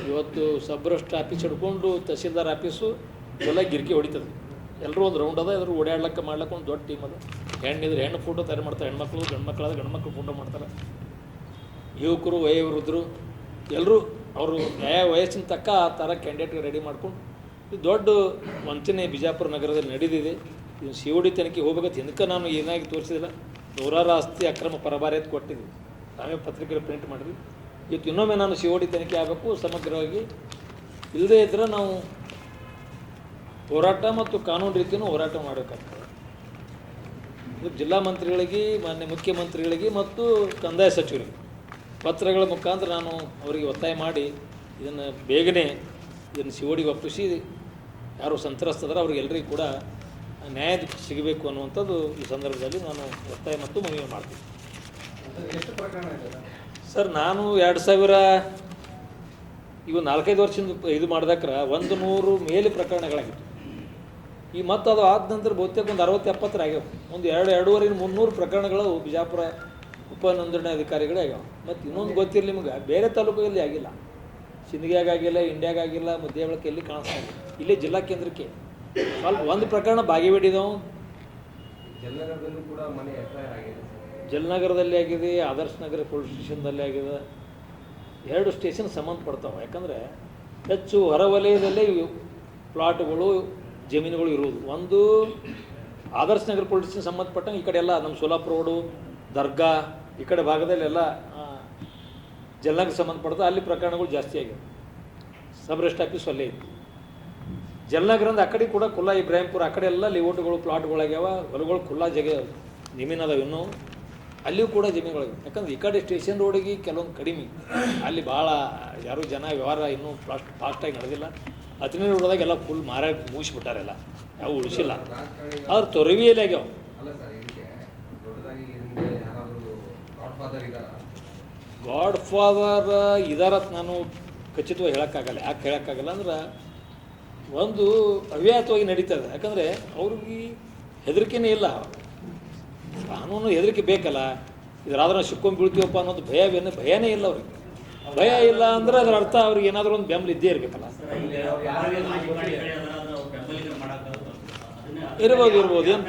ಇವತ್ತು ಸಬ್ ರಿಜಿಸ್ಟ್ರ್ ಆಫೀಸ್ ಹಿಡ್ಕೊಂಡು ತಹಸೀಲ್ದಾರ್ ಆಫೀಸು ಎಲ್ಲ ಗಿರಿಕೆ ಹೊಡಿತದೆ. ಎಲ್ಲರೂ ಒಂದು ರೌಂಡ್ ಅದ, ಎಲ್ಲರೂ ಓಡಾಡ್ಲಿಕ್ಕೆ ಮಾಡ್ಲಿಕ್ಕೆ ಒಂದು ದೊಡ್ಡ ಟೀಮ್ ಅದ. ಹೆಣ್ಣಿದ್ರೆ ಹೆಣ್ಣು ಫೋಟೋ ತಯಾರು ಮಾಡ್ತಾರೆ, ಹೆಣ್ಮಕ್ಳು, ಗಂಡು ಮಕ್ಕಳಾದ ಗಂಡು ಮಕ್ಕಳು ಫೋಟೋ ಮಾಡ್ತಾರೆ. ಯುವಕರು ವಯೋವೃದ್ಧರು ಎಲ್ಲರೂ ಅವರು ವಯಸ್ಸಿನ ತಕ್ಕ ಆ ಥರ ಕ್ಯಾಂಡಿಡೇಟ್ಗೆ ರೆಡಿ ಮಾಡ್ಕೊಂಡು ಇದು ದೊಡ್ಡ ವಂಚನೆ ಬಿಜಾಪುರ ನಗರದಲ್ಲಿ ನಡೆದಿದೆ. ಇದು COD ತನಿಖೆ ಹೋಗ್ಬೇಕಂತ ಹಿಂದಕ್ಕೆ ನಾನು ಏನಾಗಿ ತೋರಿಸಿದಿಲ್ಲ. ನೂರಾರು ಆಸ್ತಿ ಅಕ್ರಮ ಪರಭಾರೆ ಅಂತ ಕೊಟ್ಟಿದ್ವಿ, ನಾವೇ ಪತ್ರಿಕೆಯಲ್ಲಿ ಪ್ರಿಂಟ್ ಮಾಡಿದ್ವಿ. ಇವತ್ತು ಇನ್ನೊಮ್ಮೆ ನಾನು COD ತನಿಖೆ ಆಗಬೇಕು ಸಮಗ್ರವಾಗಿ. ಇಲ್ಲದೇ ಇದ್ದರೆ ನಾವು ಹೋರಾಟ ಮತ್ತು ಕಾನೂನು ರೀತಿಯೂ ಹೋರಾಟ ಮಾಡಬೇಕಾಗ್ತದೆ. ಇದು ಜಿಲ್ಲಾ ಮಂತ್ರಿಗಳಿಗೆ, ಮಾನ್ಯ ಮುಖ್ಯಮಂತ್ರಿಗಳಿಗೆ ಮತ್ತು ಕಂದಾಯ ಸಚಿವರಿಗೆ ಪತ್ರಗಳ ಮುಖಾಂತರ ನಾನು ಅವರಿಗೆ ಒತ್ತಾಯ ಮಾಡಿ ಇದನ್ನು ಬೇಗನೆ ಇದನ್ನು CODಗೆ ಒಪ್ಪಿಸಿ ಯಾರು ಸಂತ್ರಸ್ತದಾರ ಅವ್ರಿಗೆಲ್ಲರಿಗೂ ಕೂಡ ನ್ಯಾಯ ಸಿಗಬೇಕು ಅನ್ನುವಂಥದ್ದು ಈ ಸಂದರ್ಭದಲ್ಲಿ ನಾನು ಒತ್ತಾಯ ಮತ್ತು ಮನವಿ ಮಾಡ್ತೀನಿ. ಸರ್, ನಾನು 2000 ಇವು 4-5 ವರ್ಷದಿಂದ ಇದು ಮಾಡಿದಾಕ್ರೆ 100 ಮೇಲೆ ಪ್ರಕರಣಗಳಾಗಿತ್ತು. ಈ ಮತ್ತು ಅದು ಆದ ನಂತರ ಬಹುತೇಕ ಒಂದು 60-70 ಆಗ್ಯಾವ. ಒಂದು 200-250 ಪ್ರಕರಣಗಳು ಬಿಜಾಪುರ ಉಪ ನೋಂದಣಿ ಅಧಿಕಾರಿಗಳೇ ಆಗ್ಯಾವ. ಮತ್ತು ಇನ್ನೊಂದು ಗೊತ್ತಿರಲಿ ನಿಮ್ಗೆ, ಬೇರೆ ತಾಲೂಕಲ್ಲಿ ಆಗಿಲ್ಲ, ಸಿಂದಗಿಯಾಗ ಆಗಿಲ್ಲ, ಇಂಡ್ಯಾಗ ಆಗಿಲ್ಲ, ಮುದ್ದೇಬಳಕ್ಕೆ ಎಲ್ಲಿ ಕಾಣಿಸ್ತಾ ಇಲ್ಲ. ಇಲ್ಲೇ ಜಿಲ್ಲಾ ಕೇಂದ್ರಕ್ಕೆ ಸ್ವಲ್ಪ ಒಂದು ಪ್ರಕರಣ ಬಾಗೇವಾಡಿದವು, ಜಲನಗರದಲ್ಲಿ ಆಗಿದೆ, ಆದರ್ಶ ನಗರ ಪೊಲೀಸ್ ಸ್ಟೇಷನ್ದಲ್ಲಿ ಆಗಿದೆ. 2 ಸ್ಟೇಷನ್ ಸಂಬಂಧಪಡ್ತಾವೆ. ಯಾಕಂದರೆ ಹೆಚ್ಚು ಹೊರವಲಯದಲ್ಲೇ ಪ್ಲಾಟ್ಗಳು ಜಮೀನುಗಳು ಇರುವುದು. ಒಂದು ಆದರ್ಶ ನಗರ ಪೊಲೀಸ್ ಸ್ಟೇಷನ್ ಸಂಬಂಧಪಟ್ಟಂಗೆ ಈ ಕಡೆ ಎಲ್ಲ ನಮ್ಮ ಸೋಲಾಪುರ ರೋಡು, ದರ್ಗಾ ಈ ಕಡೆ ಭಾಗದಲ್ಲೆಲ್ಲ ಜಲನಗರ ಸಂಬಂಧಪಡ್ತಾ ಅಲ್ಲಿ ಪ್ರಕರಣಗಳು ಜಾಸ್ತಿ ಆಗಿವೆ. ಸಬ್ ರಿಜಿಸ್ಟ್ರ್ ಆಫೀಸ್ ಅಲ್ಲೇ ಇತ್ತು. ಜಲನಗರದ ಆ ಕಡೆ ಕೂಡ ಖುಲ್ಲಾ, ಇಬ್ರಾಹಿಂಪುರ ಆ ಕಡೆ ಎಲ್ಲ ಲೇಔಟ್ಗಳು ಪ್ಲಾಟ್ಗಳಾಗ್ಯಾವ, ಹೊಲಗಳು ಖುಲ್ಲಾ ಜಮೀನು ಅದಾವೆ. ಇನ್ನೂ ಅಲ್ಲಿಯೂ ಕೂಡ ಜಮೀನುಗಳಾಗ್ಯಾವ. ಯಾಕಂದ್ರೆ ಈ ಕಡೆ ಸ್ಟೇಷನ್ ರೋಡಿಗೆ ಕೆಲವೊಂದು ಕಡಿಮೆ, ಅಲ್ಲಿ ಭಾಳ ಯಾರೂ ಜನ ವ್ಯವಹಾರ ಇನ್ನೂ ಫಾಸ್ಟಾಗಿ ನಡೆದಿಲ್ಲ. 15 ರೋಡ್ದಾಗ ಎಲ್ಲ ಫುಲ್ ಮುಗಿಸ್ಬಿಟ್ಟಾರೆಲ್ಲ, ಯಾವ ಉಳಿಸಿಲ್ಲ. ಆದ್ರೆ ತೊರವಿಯಲ್ಲಿ ಆಗ್ಯಾವ. ಗಾಡ್ ಫಾದರ್ ಇದಾರತ್ ನಾನು ಖಚಿತವಾಗಿ ಹೇಳೋಕ್ಕಾಗಲ್ಲ. ಯಾಕೆ ಹೇಳೋಕ್ಕಾಗಲ್ಲ ಅಂದ್ರೆ ಒಂದು ಅವ್ಯಾತವಾಗಿ ನಡೀತದೆ. ಯಾಕಂದರೆ ಅವ್ರಿಗೆ ಹೆದರಿಕೆನೇ ಇಲ್ಲ, ಕಾನೂನು ಹೆದರಿಕೆ ಬೇಕಲ್ಲ. ಇದರಾದ್ರೆ ನಾವು ಸಿಕ್ಕೊಂಡು ಬೀಳ್ತೀವಪ್ಪ ಅನ್ನೋದು ಭಯನೇ ಇಲ್ಲ ಅವ್ರಿಗೆ. ಭಯ ಇಲ್ಲ ಅಂದ್ರೆ ಅದರ ಅರ್ಥ ಅವ್ರಿಗೆ ಏನಾದರೂ ಒಂದು ಬೆಂಬಲ ಇದ್ದೇ ಇರಬೇಕಲ್ಲ. ಇರ್ಬೋದು ಏನು.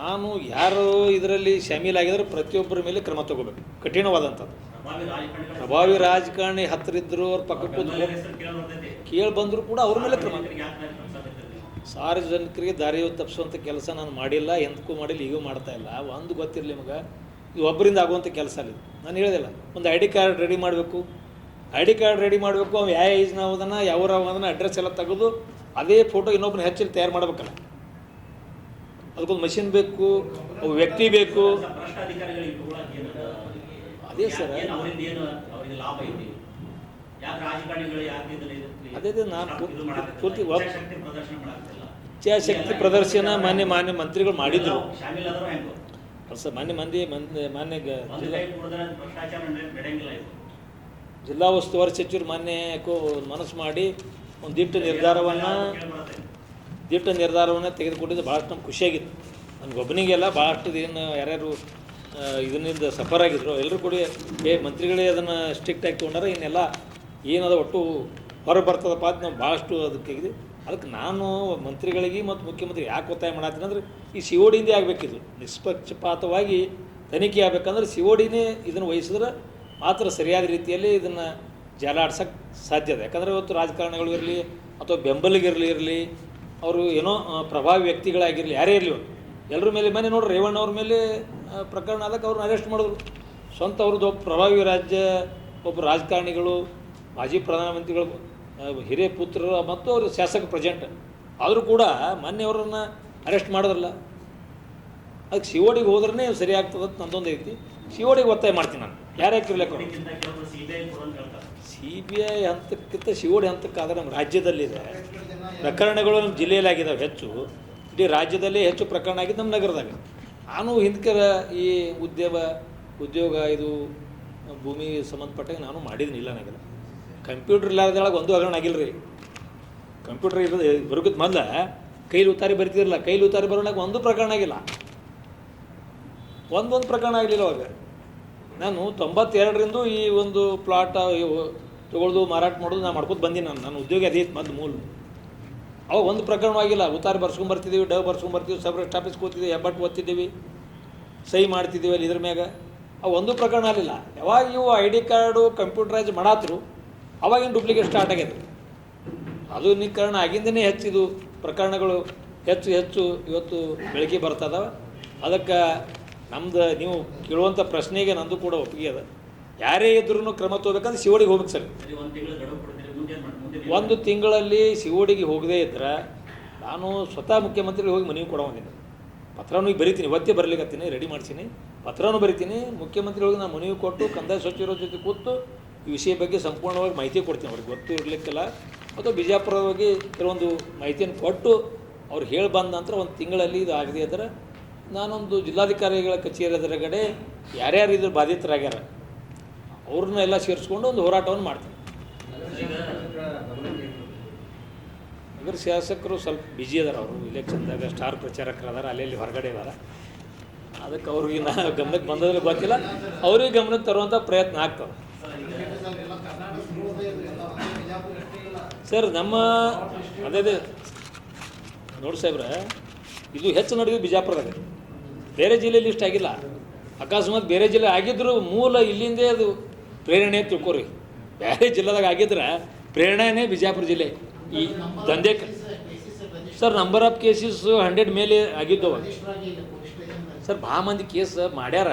ನಾನು ಯಾರು ಇದರಲ್ಲಿ ಶಾಮೀಲಾಗಿದ್ರೆ ಪ್ರತಿಯೊಬ್ಬರ ಮೇಲೆ ಕ್ರಮ ತಗೋಬೇಕು, ಕಠಿಣವಾದಂಥದ್ದು. ಪ್ರಭಾವಿ ರಾಜಕಾರಣಿ ಹತ್ತಿರ ಇದ್ದರು, ಅವ್ರ ಪಕ್ಕಕ್ಕೆ ಕೂತ್ಕೊಂಡು ಕೇಳಿ ಬಂದರೂ ಕೂಡ ಅವ್ರ ಮೇಲೆ ಕ್ರಮ. ಸಾರ್ವಜನಿಕರಿಗೆ ದಾರಿಯು ತಪ್ಪಿಸುವಂಥ ಕೆಲಸ ನಾನು ಮಾಡಿಲ್ಲ, ಎಂದಕ್ಕೂ ಮಾಡಿಲ್ಲ, ಈಗೂ ಮಾಡ್ತಾ ಇಲ್ಲ. ಒಂದು ಗೊತ್ತಿರಲಿ ನಿಮಗೆ, ಇದು ಒಬ್ಬರಿಂದ ಆಗುವಂಥ ಕೆಲಸ ಅಲ್ಲ. ನಾನು ಹೇಳಿದೆಲ್ಲ, ಒಂದು ID ಕಾರ್ಡ್ ರೆಡಿ ಮಾಡಬೇಕು. ಅವ್ನು ಯಾವ ಏಜ್ನ ಹೋದನ, ಯಾವ ಹೋದನ, ಅಡ್ರೆಸ್ ಎಲ್ಲ ತೆಗೆದು ಅದೇ ಫೋಟೋ ಇನ್ನೊಬ್ಬನ ಹೆಚ್ಚಲ್ಲಿ ತಯಾರು ಮಾಡಬೇಕಲ್ಲ. ಅದಕ್ಕೊಂದು ಮಷಿನ್ ಬೇಕು, ಒಬ್ಬ ವ್ಯಕ್ತಿ ಬೇಕು. ಅದೇ ಸರ್, ಅದೇ ನಾನು ಪೂರ್ತಿ ಇಚ್ಛಾಶಕ್ತಿ ಪ್ರದರ್ಶನ ಮಾಡಾಕ್ತಿಲ್ಲ. ಇಚ್ಛಾಶಕ್ತಿ ಪ್ರದರ್ಶನ ಮಾನ್ಯ ಮಂತ್ರಿಗಳು ಮಾಡಿದ್ರು. ಶಾಮೀಲ್ ಆದರೂ ಹೆಂಗೋ ಸರ್ ಮಾನ್ಯ ಒಂದು ಕೈ ಕುಡಿದ್ರೆ ಭ್ರಷ್ಟಾಚಾರ ನಡೆಯಂಗಿಲ್ಲ ಇದು. ಜಿಲ್ಲಾ ಉಸ್ತುವಾರಿ ಸಚಿವರು ಮಾನ್ಯ ಮನಸ್ಸು ಮಾಡಿ ಒಂದು ದಿಟ್ಟ ನಿರ್ಧಾರವನ್ನು ತೆಗೆದುಕೊಂಡಿದ್ದು ಭಾಳಷ್ಟು ನಮ್ಗೆ ಖುಷಿಯಾಗಿತ್ತು. ನನಗೊಬ್ಬನಿಗೆಲ್ಲ ಭಾಳಷ್ಟು ಏನು ಯಾರ್ಯಾರು ಇದರಿಂದ ಸಫರ್ ಆಗಿದ್ರು ಎಲ್ಲರೂ ಕೂಡ ಮಂತ್ರಿಗಳೇ ಅದನ್ನು ಸ್ಟ್ರಿಕ್ಟಾಗಿ ತೊಗೊಂಡಾರ. ಇನ್ನೆಲ್ಲ ಏನದ ಒಟ್ಟು ಹೊರಗೆ ಬರ್ತದಪ್ಪ ಅಂತ ನಾವು ಭಾಳಷ್ಟು ಅದಕ್ಕೆ ನಾನು ಮಂತ್ರಿಗಳಿಗೆ ಮತ್ತು ಮುಖ್ಯಮಂತ್ರಿ ಯಾಕೆ ಒತ್ತಾಯ ಮಾಡತ್ತೀನಿ ಅಂದರೆ ಈ ಸಿ ಒ ಡಿಯಿಂದ ಆಗಬೇಕಿದು ನಿಷ್ಪಕ್ಷಪಾತವಾಗಿ ತನಿಖೆ ಆಗಬೇಕಂದ್ರೆ ಸಿ ಒ ಡಿನೇ ಇದನ್ನು ವಹಿಸಿದ್ರೆ ಮಾತ್ರ ಸರಿಯಾದ ರೀತಿಯಲ್ಲಿ ಇದನ್ನು ಜಾಲಾಡ್ಸೋಕ್ಕೆ ಸಾಧ್ಯ ಇದೆ. ಯಾಕಂದರೆ ಇವತ್ತು ರಾಜಕಾರಣಿಗಳು ಇರಲಿ ಅಥವಾ ಬೆಂಬಲಿಗಿರಲಿ ಅವರು ಏನೋ ಪ್ರಭಾವಿ ವ್ಯಕ್ತಿಗಳಾಗಿರಲಿ ಯಾರೇ ಇರಲಿ ಎಲ್ಲರ ಮೇಲೆ ಮನೆ ನೋಡ್ರಿ ರೇವಣ್ಣ ಅವ್ರ ಮೇಲೆ ಪ್ರಕರಣ ಆದಾಗ ಅವ್ರನ್ನ ಅರೆಸ್ಟ್ ಮಾಡಿದ್ರು. ಸ್ವಂತ ಅವ್ರದ್ದು ಪ್ರಭಾವಿ ಒಬ್ಬ ರಾಜಕಾರಣಿಗಳು ಮಾಜಿ ಪ್ರಧಾನಮಂತ್ರಿಗಳು ಹಿರಿಯ ಪುತ್ರರು ಮತ್ತು ಅವರು ಶಾಸಕ ಪ್ರೆಸಿಡೆಂಟ್ ಆದರೂ ಕೂಡ ಮೊನ್ನೆ ಅವರನ್ನು ಅರೆಸ್ಟ್ ಮಾಡಿದ್ರಲ್ಲ. ಅದಕ್ಕೆ ಸಿ ಒ ಡಿಗೆ ಹೋದ್ರೇ ಸರಿ ಆಗ್ತದೆ ಅಂತ ನಂದೊಂದು ಐತಿ. ಸಿ ಒ ಡಿಗೆ ಒತ್ತಾಯ ಮಾಡ್ತೀನಿ ನಾನು ಯಾರ್ಯಾಕೆ ಇರ್ಲಿಕ್ಕೆ ಸಿ ಬಿ ಐ ಹಂತಕ್ಕಿಂತ ಸಿ ಒ ಡಿ ಹಂತಕ್ಕಾದರೆ ನಮ್ಮ ರಾಜ್ಯದಲ್ಲಿದೆ ಪ್ರಕರಣಗಳು ನಮ್ಮ ಜಿಲ್ಲೆಯಲ್ಲಿ ಆಗಿದ್ದಾವೆ ಹೆಚ್ಚು. ಇಡೀ ರಾಜ್ಯದಲ್ಲೇ ಹೆಚ್ಚು ಪ್ರಕರಣ ಆಗಿದ್ದು ನಮ್ಮ ನಗರದಾಗ. ನಾನು ಹಿಂದಕ್ಕೆ ಈ ಉದ್ಯೋಗ ಇದು ಭೂಮಿ ಸಂಬಂಧಪಟ್ಟಾಗ ನಾನು ಮಾಡಿದ್ದೀನಿ ಇಲ್ಲ ನನಗೆ ಕಂಪ್ಯೂಟರ್ ಇಲ್ಲದೊಳಗೆ ಒಂದು ಹಗರಣ ಆಗಿಲ್ಲ ರೀ. ಕಂಪ್ಯೂಟರ್ ಇರೋದು ಬರೋದು ಮೊದಲ ಕೈಲಿ ಉತ್ತಾರಿ ಬರ್ತಿರಲಿಲ್ಲ. ಕೈಲಿ ಉತ್ತಾರಿ ಬರೋಣಾಗ ಒಂದು ಪ್ರಕರಣ ಆಗಿಲ್ಲ, ಒಂದು ಪ್ರಕರಣ ಆಗಲಿಲ್ಲ. ಅವಾಗ ನಾನು 92ರಿಂದ ಈ ಒಂದು ಪ್ಲಾಟ್ ತೊಗೊಳ್ದು ಮಾರಾಟ ಮಾಡೋದು ನಾನು ಮಾಡ್ಕೊತ ಬಂದೀನಿ. ನನ್ನ ಉದ್ಯೋಗ ಅದೇ ಮೊದಲು ಮೂಲ. ಅವಾಗ ಒಂದು ಪ್ರಕರಣವಾಗಿಲ್ಲ. ಉತ್ತಾರಿ ಬರ್ಸ್ಕೊಂಬರ್ತಿದ್ದೀವಿ, ಬರ್ಸ್ಕೊಂಬರ್ತೀವಿ, ಸಬ್ರೆಸ್ಟ್ ಆಫೀಸ್ ಕೂತಿದ್ದೀವಿ, ಹೆಬ್ಬಟ್ಟು ಓದ್ತಿದ್ದೀವಿ, ಸಹಿ ಮಾಡ್ತಿದ್ದೀವಿ ಅಲ್ಲಿ ಇದ್ರ ಮ್ಯಾಗ. ಅವು ಒಂದು ಪ್ರಕರಣ ಆಗಲಿಲ್ಲ. ಯಾವಾಗ ಇವು ID ಕಾರ್ಡು ಕಂಪ್ಯೂಟರೈಸ್ ಮಾಡಾತ್ರು ಅವಾಗಿನ ಡೂಪ್ಲಿಕೇಟ್ ಸ್ಟಾರ್ಟ್ ಆಗ್ಯದ. ಆಧುನೀಕರಣ ಆಗಿಂದನೇ ಹೆಚ್ಚಿದು ಪ್ರಕರಣಗಳು ಹೆಚ್ಚು ಇವತ್ತು ಬೆಳಕಿಗೆ ಬರ್ತದವ. ಅದಕ್ಕೆ ನಮ್ದು ನೀವು ಕೇಳುವಂಥ ಪ್ರಶ್ನೆಗೆ ನಂದು ಕೂಡ ಒಪ್ಪಿಗೆ ಅದ. ಯಾರೇ ಇದ್ರೂ ಕ್ರಮ ತಗೋಬೇಕಂದ್ರೆ ಸಿ ಒ ಡಿಗೆ ಹೋಗ್ಬೇಕು ಸರ್. ಒಂದು ತಿಂಗಳಲ್ಲಿ ಸಿ ಒ ಡಿಗೆ ಹೋಗದೇ ಇದ್ರೆ ನಾನು ಸ್ವತಃ ಮುಖ್ಯಮಂತ್ರಿಗೆ ಹೋಗಿ ಮನವಿ ಕೊಡೋದಿಲ್ಲ. ಪತ್ರನೂ ಈಗ ಬರಿತೀನಿ, ಇವತ್ತೇ ಬರಲಿಕ್ಕತ್ತೀನಿ, ರೆಡಿ ಮಾಡ್ತೀನಿ, ಪತ್ರನೂ ಬರಿತೀನಿ. ಮುಖ್ಯಮಂತ್ರಿ ಹೋಗಿ ನಾನು ಮನವಿ ಕೊಟ್ಟು ಕಂದಾಯ ಸಚಿವರ ಜೊತೆ ಕೂತು ಈ ವಿಷಯ ಬಗ್ಗೆ ಸಂಪೂರ್ಣವಾಗಿ ಮಾಹಿತಿ ಕೊಡ್ತೀನಿ. ಅವ್ರಿಗೆ ಗೊತ್ತು ಇರಲಿಕ್ಕಿಲ್ಲ ಅಥವಾ ಬಿಜಾಪುರವಾಗಿ ಕೆಲವೊಂದು ಮಾಹಿತಿಯನ್ನು ಕೊಟ್ಟು ಅವ್ರು ಹೇಳಿ ಬಂದ ನಂತರ ಒಂದು ತಿಂಗಳಲ್ಲಿ ಇದು ಆಗದೆ ಇದ್ರೆ ನಾನೊಂದು ಜಿಲ್ಲಾಧಿಕಾರಿಗಳ ಕಚೇರಿ ಎದುರುಗಡೆ ಯಾರ್ಯಾರು ಇದ್ರ ಬಾಧಿತರಾಗ್ಯಾರ ಅವ್ರನ್ನೆಲ್ಲ ಸೇರಿಸ್ಕೊಂಡು ಒಂದು ಹೋರಾಟವನ್ನು ಮಾಡ್ತೀನಿ. ನಗರ ಶಾಸಕರು ಸ್ವಲ್ಪ ಬ್ಯುಸಿ ಅದಾರ. ಅವರು ಇಲೆಕ್ಷನ್ದಾಗ ಸ್ಟಾರ್ ಪ್ರಚಾರಕರು ಅದಾರ, ಅಲ್ಲಿ ಹೊರಗಡೆ ಇದಾರ. ಅದಕ್ಕೆ ಅವ್ರಿಗೆ ನಾನು ಗಮನಕ್ಕೆ ಬಂದದ್ರೆ ಗೊತ್ತಿಲ್ಲ, ಅವ್ರಿಗೆ ಗಮನಕ್ಕೆ ತರುವಂಥ ಪ್ರಯತ್ನ ಆಗ್ತದೆ ಸರ್. ನಮ್ಮ ಅದೇ ನೋಡಿ ಸಾಹೇಬ್ರೆ, ಇದು ಹೆಚ್ಚು ನಡೆಯೋದು ಬಿಜಾಪುರದಾಗ, ಬೇರೆ ಜಿಲ್ಲೆಯಲ್ಲಿ ಇಷ್ಟ ಆಗಿಲ್ಲ. ಅಕಸ್ಮಾತ್ ಬೇರೆ ಜಿಲ್ಲೆ ಆಗಿದ್ರು ಮೂಲ ಇಲ್ಲಿಂದೇ ಅದು ಪ್ರೇರಣೆ ತಿಳ್ಕೊರಿ. ಬೇರೆ ಜಿಲ್ಲೆದಾಗ ಆಗಿದ್ರೆ ಪ್ರೇರಣೆನೇ ಬಿಜಾಪುರ ಜಿಲ್ಲೆ. ಈ ದಂಧೆ ಸರ್ ನಂಬರ್ ಆಫ್ ಕೇಸಸ್ 100 ಮೇಲೆ ಆಗಿದ್ದವ ಸರ್. ಭಾಳ ಮಂದಿ ಕೇಸ್ ಮಾಡ್ಯಾರ.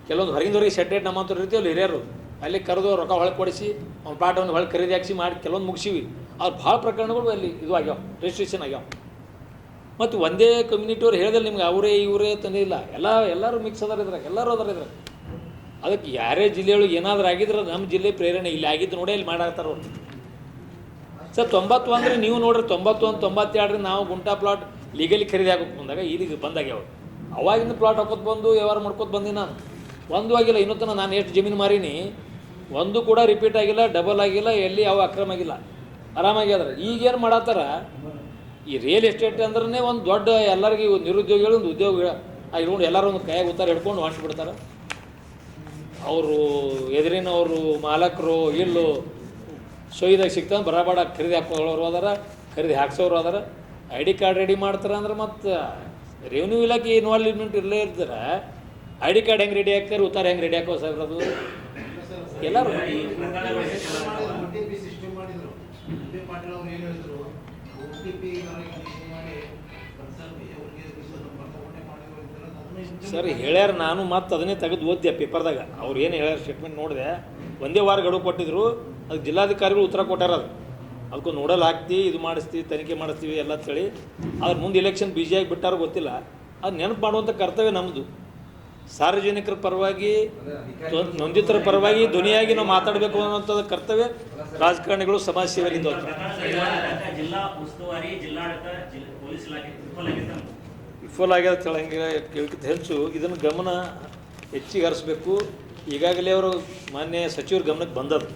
ಕೆಲವೊಂದು ಹೊರಗಿನವ್ರಿಗೆ ಸೆಟ್ರೇಟ್ ನಮ್ಮಂಥವ್ರು ಇರ್ತೀವಿ ಅಲ್ಲಿ ಹಿರಿಯರು, ಅಲ್ಲಿ ಕರೆದು ರೊಕ್ಕ ಹೊಳಗೆ ಕೊಡಿಸಿ ಅವ್ನ ಪ್ಲಾಟವನ್ನು ಹೊಳಗೆ ಖರೀದಿ ಹಾಕ್ಸಿ ಮಾಡಿ ಕೆಲವೊಂದು ಮುಗಿಸಿವಿ. ಅವ್ರು ಭಾಳ ಪ್ರಕರಣಗಳು ಅಲ್ಲಿ ಇದು ಆಗ್ಯಾವ, ರಿಜಿಸ್ಟ್ರೇಷನ್ ಆಗ್ಯಾವ. ಮತ್ತು ಒಂದೇ ಕಮ್ಯುನಿಟಿಯವ್ರು ಹೇಳಿದ್ರೆ ನಿಮ್ಗೆ ಅವರೇ ಇವರೇ ತಂದಿಲ್ಲ, ಎಲ್ಲರೂ ಮಿಕ್ಸ್ ಅದಾರ ಇದ್ರಾಗ, ಎಲ್ಲರೂ ಅದಾರ ಇದ್ರಾಗ. ಅದಕ್ಕೆ ಯಾರೇ ಜಿಲ್ಲೆಯೊಳಗೆ ಏನಾದರೂ ಆಗಿದ್ರೆ ನಮ್ಮ ಜಿಲ್ಲೆ ಪ್ರೇರಣೆ ಇಲ್ಲಿ ಆಗಿದ್ದು ನೋಡೇ ಇಲ್ಲಿ ಮಾಡಾಕ್ತಾರೆ ಅವ್ರು ಸರ್. 91 ಅಂದರೆ ನೀವು ನೋಡ್ರಿ 91, 92 ನಾವು ಗುಂಟಾ ಪ್ಲಾಟ್ ಲೀಗಲಿ ಖರೀದಿ ಹಾಕೋಕೆ ಬಂದಾಗ ಇಲ್ಲಿಗೆ ಬಂದಾಗ್ಯಾವ. ಅವಾಗಿಂದ ಪ್ಲಾಟ್ ಹಾಕೋದು ಬಂದು ವ್ಯವಹಾರ ಮಾಡ್ಕೊತ ಬಂದೀನಿ ನಾನು. ಒಂದು ಆಗಿಲ್ಲ ಇನ್ನೂ ತನಕ ನಾನು ಎಷ್ಟು ಜಮೀನು ಮಾರೀನಿ, ಒಂದು ಕೂಡ ರಿಪೀಟ್ ಆಗಿಲ್ಲ, ಡಬಲ್ ಆಗಿಲ್ಲ, ಎಲ್ಲಿ ಯಾವ ಅಕ್ರಮ ಆಗಿಲ್ಲ, ಆರಾಮಾಗಿ ಅದ್ರ. ಈಗೇನು ಮಾಡತ್ತಾರ ಈ ರಿಯಲ್ ಎಸ್ಟೇಟ್ ಅಂದ್ರೆ ಒಂದು ದೊಡ್ಡ ಎಲ್ಲರಿಗೂ ನಿರುದ್ಯೋಗಿಗಳು ಒಂದು ಉದ್ಯೋಗ ಇಟ್ಕೊಂಡು ಎಲ್ಲರೂ ಒಂದು ಕೈಯಾಗ ಉತ್ತರ ಹಿಡ್ಕೊಂಡು ಹೊಂಟ್ಬಿಡ್ತಾರೆ. ಅವರು ಎದುರಿನವರು ಮಾಲಕರು ಇಲ್ಲು ಸೊಯ್ದಾಗ ಸಿಗ್ತಾನೆ ಬರಾಬಾಡ ಖರೀದಿ ಹಾಕೋರು ಅದಾರ, ಖರೀದಿ ಹಾಕ್ಸೋರು ಅದಾರ. ID ಕಾರ್ಡ್ ರೆಡಿ ಮಾಡ್ತಾರೆ ಅಂದ್ರೆ ಮತ್ತು ರೆವಿನ್ಯೂ ಇಲಾಖೆ ಇನ್ವಾಲ್ವ್ಮೆಂಟ್ ಇರಲೇ ಇರ್ತಾರೆ. ID ಕಾರ್ಡ್ ಹೆಂಗೆ ರೆಡಿ ಹಾಕ್ತಾರೆ, ಉತ್ತಾರ ಹೆಂಗೆ ರೆಡಿ ಹಾಕೋ ಸರ್ ಅದು ಎಲ್ಲರೂ ಸರ್ ಹೇಳ್ಯಾರ. ನಾನು ಮತ್ತೆ ಅದನ್ನೇ ತೆಗೆದು ಓದ್ದೆ ಪೇಪರ್ದಾಗ. ಅವ್ರು ಏನು ಹೇಳ್ಯಾರ ಸ್ಟೇಟ್ಮೆಂಟ್ ನೋಡಿದೆ. ಒಂದೇ ವಾರ ಗಡುವು ಕೊಟ್ಟಿದ್ರು, ಅದಕ್ಕೆ ಜಿಲ್ಲಾಧಿಕಾರಿಗಳು ಉತ್ತರ ಕೊಟ್ಟಾರ. ಅದಕ್ಕೆ ನೋಡಲ್ ಹಾಕ್ತೀವಿ, ಇದು ಮಾಡಿಸ್ತೀವಿ, ತನಿಖೆ ಮಾಡಿಸ್ತೀವಿ ಎಲ್ಲ ಅಂತೇಳಿ. ಅದ್ರ ಮುಂದೆ ಇಲೆಕ್ಷನ್ ಬಿಜಿಯಾಗಿ ಬಿಟ್ಟಾರ ಗೊತ್ತಿಲ್ಲ. ಅದು ನೆನಪು ಮಾಡುವಂಥ ಕರ್ತವ್ಯ ನಮ್ಮದು. ಸಾರ್ವಜನಿಕರ ಪರವಾಗಿ ನೊಂದಿತರ ಪರವಾಗಿ ಧ್ವನಿಯಾಗಿ ನಾವು ಮಾತಾಡಬೇಕು ಅನ್ನೋಂಥದ್ದು ಕರ್ತವ್ಯ ರಾಜಕಾರಣಿಗಳು ಸಮಾಜ ಸೇವೆಯಿಂದ ಜಿಲ್ಲಾ ಉಸ್ತುವಾರಿ ಜಿಲ್ಲಾಡಳಿತ ಪೊಲೀಸ್ ಇಲಾಖೆ ವಿಫಲ ಆಗ್ಯದ ಹೇಳಂಗೆ ಕೇಳಕ್ಕಿಂತ ಹೆಚ್ಚು ಇದನ್ನು ಗಮನ ಹೆಚ್ಚಿಗೆ ಹರಿಸ್ಬೇಕು. ಈಗಾಗಲೇ ಅವರು ಮಾನ್ಯ ಸಚಿವರ ಗಮನಕ್ಕೆ ಬಂದದ್ದು.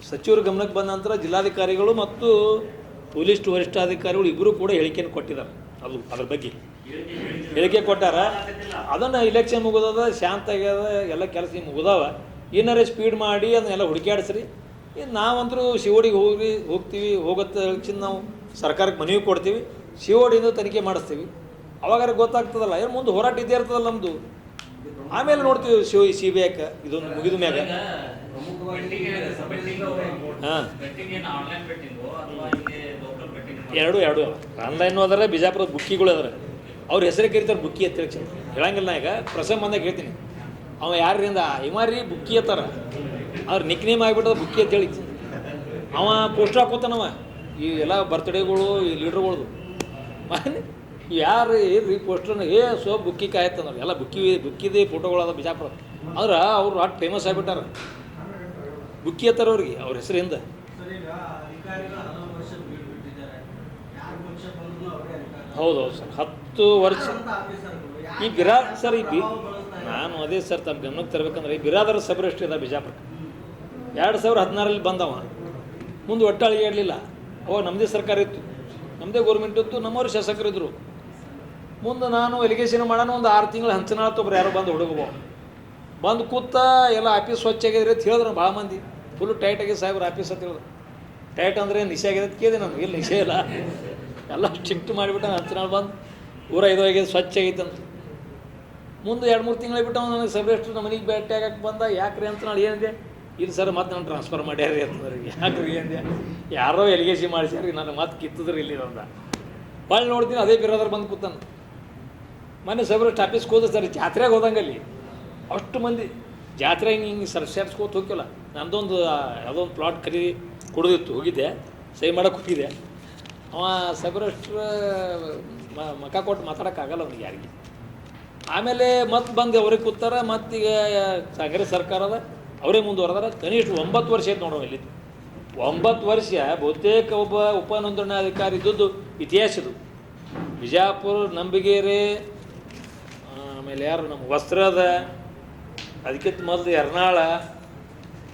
ಸಚಿವರ ಗಮನಕ್ಕೆ ಬಂದ ನಂತರ ಜಿಲ್ಲಾಧಿಕಾರಿಗಳು ಮತ್ತು ಪೊಲೀಸ್ ವರಿಷ್ಠಾಧಿಕಾರಿಗಳು ಇಬ್ಬರು ಕೂಡ ಹೇಳಿಕೆಯನ್ನು ಕೊಟ್ಟಿದ್ದಾರೆ. ಅದ್ರ ಬಗ್ಗೆ ಹೇಳಿಕೆ ಕೊಟ್ಟಾರ. ಅದನ್ನು ಇಲೆಕ್ಷನ್ ಮುಗಿದದ, ಶಾಂತ ಆಗ್ಯದ, ಎಲ್ಲ ಕೆಲಸ ಮುಗಿದಾವ. ಏನಾರೇ ಸ್ಪೀಡ್ ಮಾಡಿ ಅದನ್ನೆಲ್ಲ ಹುಡುಕಾಡಿಸ್ರಿ. ಇನ್ನು ನಾವಂತರೂ ಶಿವೋಡಿಗೆ ಹೋಗ್ತೀವಿ. ಹೋಗುತ್ತೆ ಹೆಚ್ಚಿನ ನಾವು ಸರ್ಕಾರಕ್ಕೆ ಮನವಿ ಕೊಡ್ತೀವಿ, ಶಿವೋಡಿಯಿಂದ ತನಿಖೆ ಮಾಡಿಸ್ತೀವಿ. ಅವಾಗಾರ ಗೊತ್ತಾಗ್ತದಲ್ಲ, ಏನು ಮುಂದೆ ಹೋರಾಟ ಇದ್ದೇ ಇರ್ತದಲ್ಲ ನಮ್ಮದು. ಆಮೇಲೆ ನೋಡ್ತೀವಿ CBI ಇದೊಂದು ಮುಗಿದ ಮ್ಯಾಗ. ಹಾಂ, ಎರಡು ಆನ್ಲೈನು ಅದರ, ಬಿಜಾಪುರದ ಬುಕ್ಕಿಗಳು ಅದರ. ಅವ್ರ ಹೆಸರೇ ಕರೀತಾರೆ ಬುಕ್ಕಿ ಅಂತ ಹೇಳಿ. ಹೇಳಂಗಿಲ್ಲ. ಈಗ ಪ್ರಸಂಗ ಬಂದಾಗ ಹೇಳ್ತೀನಿ, ಅವ ಯಾರಿಂದ ಇಮಾರಿ ಬುಕ್ಕಿ ಅತ್ತಾರ, ಅವ್ರ ನಿಕ್ನೇಮ್ ಆಗಿಬಿಟ್ಟದ ಬುಕ್ಕಿ ಅಂತ ಹೇಳಿ. ಅವ ಪೋಸ್ಟರ್ ಹಾಕೋತಾನವ ಈ ಎಲ್ಲ ಬರ್ತ್ಡೇಗಳು, ಈ ಲೀಡ್ರ್ಗಳದು. ಯಾರು ಏನ್ರಿ ಪೋಸ್ಟರ್ನ ಬುಕ್ಕಿ ಕಾಯ್ತಂದ್ರೆ ಎಲ್ಲ ಬುಕ್ಕಿದೆ ಫೋಟೋಗಳದ ಬಿಜಾಪುರ. ಆದ್ರೆ ಅವ್ರು ಅಷ್ಟು ಫೇಮಸ್ ಆಗಿಬಿಟ್ಟಾರ. ಬುಕ್ಕಿ ಅತ್ತಾರ ಅವ್ರಿಗೆ ಅವ್ರ ಹೆಸರಿಂದ. ಹೌದು ಸರ್, 10 ವರ್ಷ ಈ ಸರ್ ನಾನು ಅದೇ ಸರ್ ತಮ್ಮ ಗಮನಕ್ಕೆ ತರಬೇಕಂದ್ರೆ, ಈ ಬಿರಾದರ ಸಬ್ರೆಸ್ಟ್ ಇದೆ ಬಿಜಾಪುರಕ್ಕೆ. 2016ರಲ್ಲಿ ಬಂದವ. ಮುಂದೆ ಒಟ್ಟಾಳಿ ಇರಲಿಲ್ಲ. ಅವಾಗ ನಮ್ಮದೇ ಸರ್ಕಾರ ಇತ್ತು, ನಮ್ಮದೇ ಗೌರ್ಮೆಂಟ್ ಇತ್ತು, ನಮ್ಮವ್ರು ಶಾಸಕರಿದ್ದರು. ಮುಂದೆ ನಾನು ಎಲಿಗೇಷನ್ ಮಾಡೋಣ, ಒಂದು 6 ತಿಂಗಳು ಹಂಚನಾಳತ್ತೊಬ್ರು ಯಾರೋ ಬಂದು ಬಂದು ಕೂತ ಎಲ್ಲ ಆಫೀಸ್ ಸ್ವಚ್ಛ ಆಗಿದ್ರೆ ಅಂತ ಹೇಳಿದ್ರು ಭಾಳ ಮಂದಿ. ಫುಲ್ಲು ಟೈಟ್ ಆಗಿ ಸಾಹೇಬ್ರ ಆಫೀಸ್ ಅಂತ ಹೇಳಿದ್ರು. ಟೈಟ್ ಅಂದರೆ ನಿಶೆ ಆಗಿದೆ ಅಂತ ಕೇಳಿದೆ ನಾನು. ಇಲ್ಲಿ ನಿಶೆ ಇಲ್ಲ, ಎಲ್ಲ ಸ್ಟ್ರಿಕ್ಟ್ ಮಾಡಿಬಿಟ್ಟು ಹಂಚನಾಳು ಬಂದು ಊರ ಇದಾಗಿದೆ, ಸ್ವಚ್ಛ ಆಗೈತಂತ. ಮುಂದೆ 2-3 ತಿಂಗಳು ನನಗೆ ಸಬ್ರೆಸ್ಟ್ ನಮ್ಮ ಮನೆಗೆ ಭೇಟಿ ಆಗಕ್ಕೆ ಬಂದ. ಯಾಕ್ರಿ ಅಂತ ನಾಳೆ ಏನಿದೆ, ಇಲ್ಲಿ ಸರ್ ಮತ್ತೆ ನಾನು ಟ್ರಾನ್ಸ್ಫರ್ ಮಾಡ್ಯಾರಿ ಅಂತಂದ್ರೆ. ಯಾಕ್ರಿ ಏನಿದೆ, ಯಾರೋ ಎಲಿಗೇಷನ್ ಮಾಡಿಸ್ಯಾರಿ, ನಾನು ಮತ್ತೆ ಕಿತ್ತಿದ್ರಿ ಇಲ್ಲಿ ಅಂದ. ಭಾಳ ನೋಡ್ತೀನಿ ಅದೇ ಬಿರೋದ್ರ ಬಂದು ಕೂತಾನೆ. ಮೊನ್ನೆ ಸಬ್ರೆಸ್ಟ್ ಆಫೀಸ್ಗೆ ಹೋದ ಸರ್, ಜಾತ್ರೆಗೆ ಹೋದಂಗಲ್ಲಿ ಅಷ್ಟು ಮಂದಿ ಜಾತ್ರೆ ಹಿಂಗೆ ಸೇರ್ಸ್ಕೋತ ಹೋಗಿಲ್ಲ. ನಂದೊಂದು ಯಾವುದೊಂದು ಪ್ಲಾಟ್ ಖರೀದಿ ಕೊಡೋದಿತ್ತು, ಹೋಗಿದ್ದೆ ಸಹಿ ಮಾಡೋಕೆ ಹೋಗಿದ್ದೆ. ಅವ ಸಬ್ರೆಸ್ಟ್ರ ಮಕ ಕೊಟ್ಟು ಮಾತಾಡೋಕ್ಕಾಗಲ್ಲ ಅವ್ನಿಗೆ ಯಾರಿಗೆ. ಆಮೇಲೆ ಮತ್ತೆ ಬಂದು ಅವ್ರಿಗೆ ಕೂತಾರ. ಮತ್ತೀಗ ಕಾಂಗ್ರೆಸ್ ಸರ್ಕಾರದ ಅವರೇ ಮುಂದುವರೆದಾರ. ಕನಿಷ್ಠ 9 ವರ್ಷ ಆಯ್ತು ನೋಡೋ ಇಲ್ಲಿ. 9 ವರ್ಷ ಬಹುತೇಕ ಒಬ್ಬ ಉಪನೋಂದಣಾಧಿಕಾರಿ ಇದ್ದದ್ದು ಇತಿಹಾಸದು. ಬಿಜಾಪುರ, ನಂಬಿಗೇರಿ, ಆಮೇಲೆ ಯಾರು ನಮ್ಮ ವಸ್ತ್ರದ, ಅದಕ್ಕಿಂತ ಮೊದಲು ಯರ್ನಾಳ,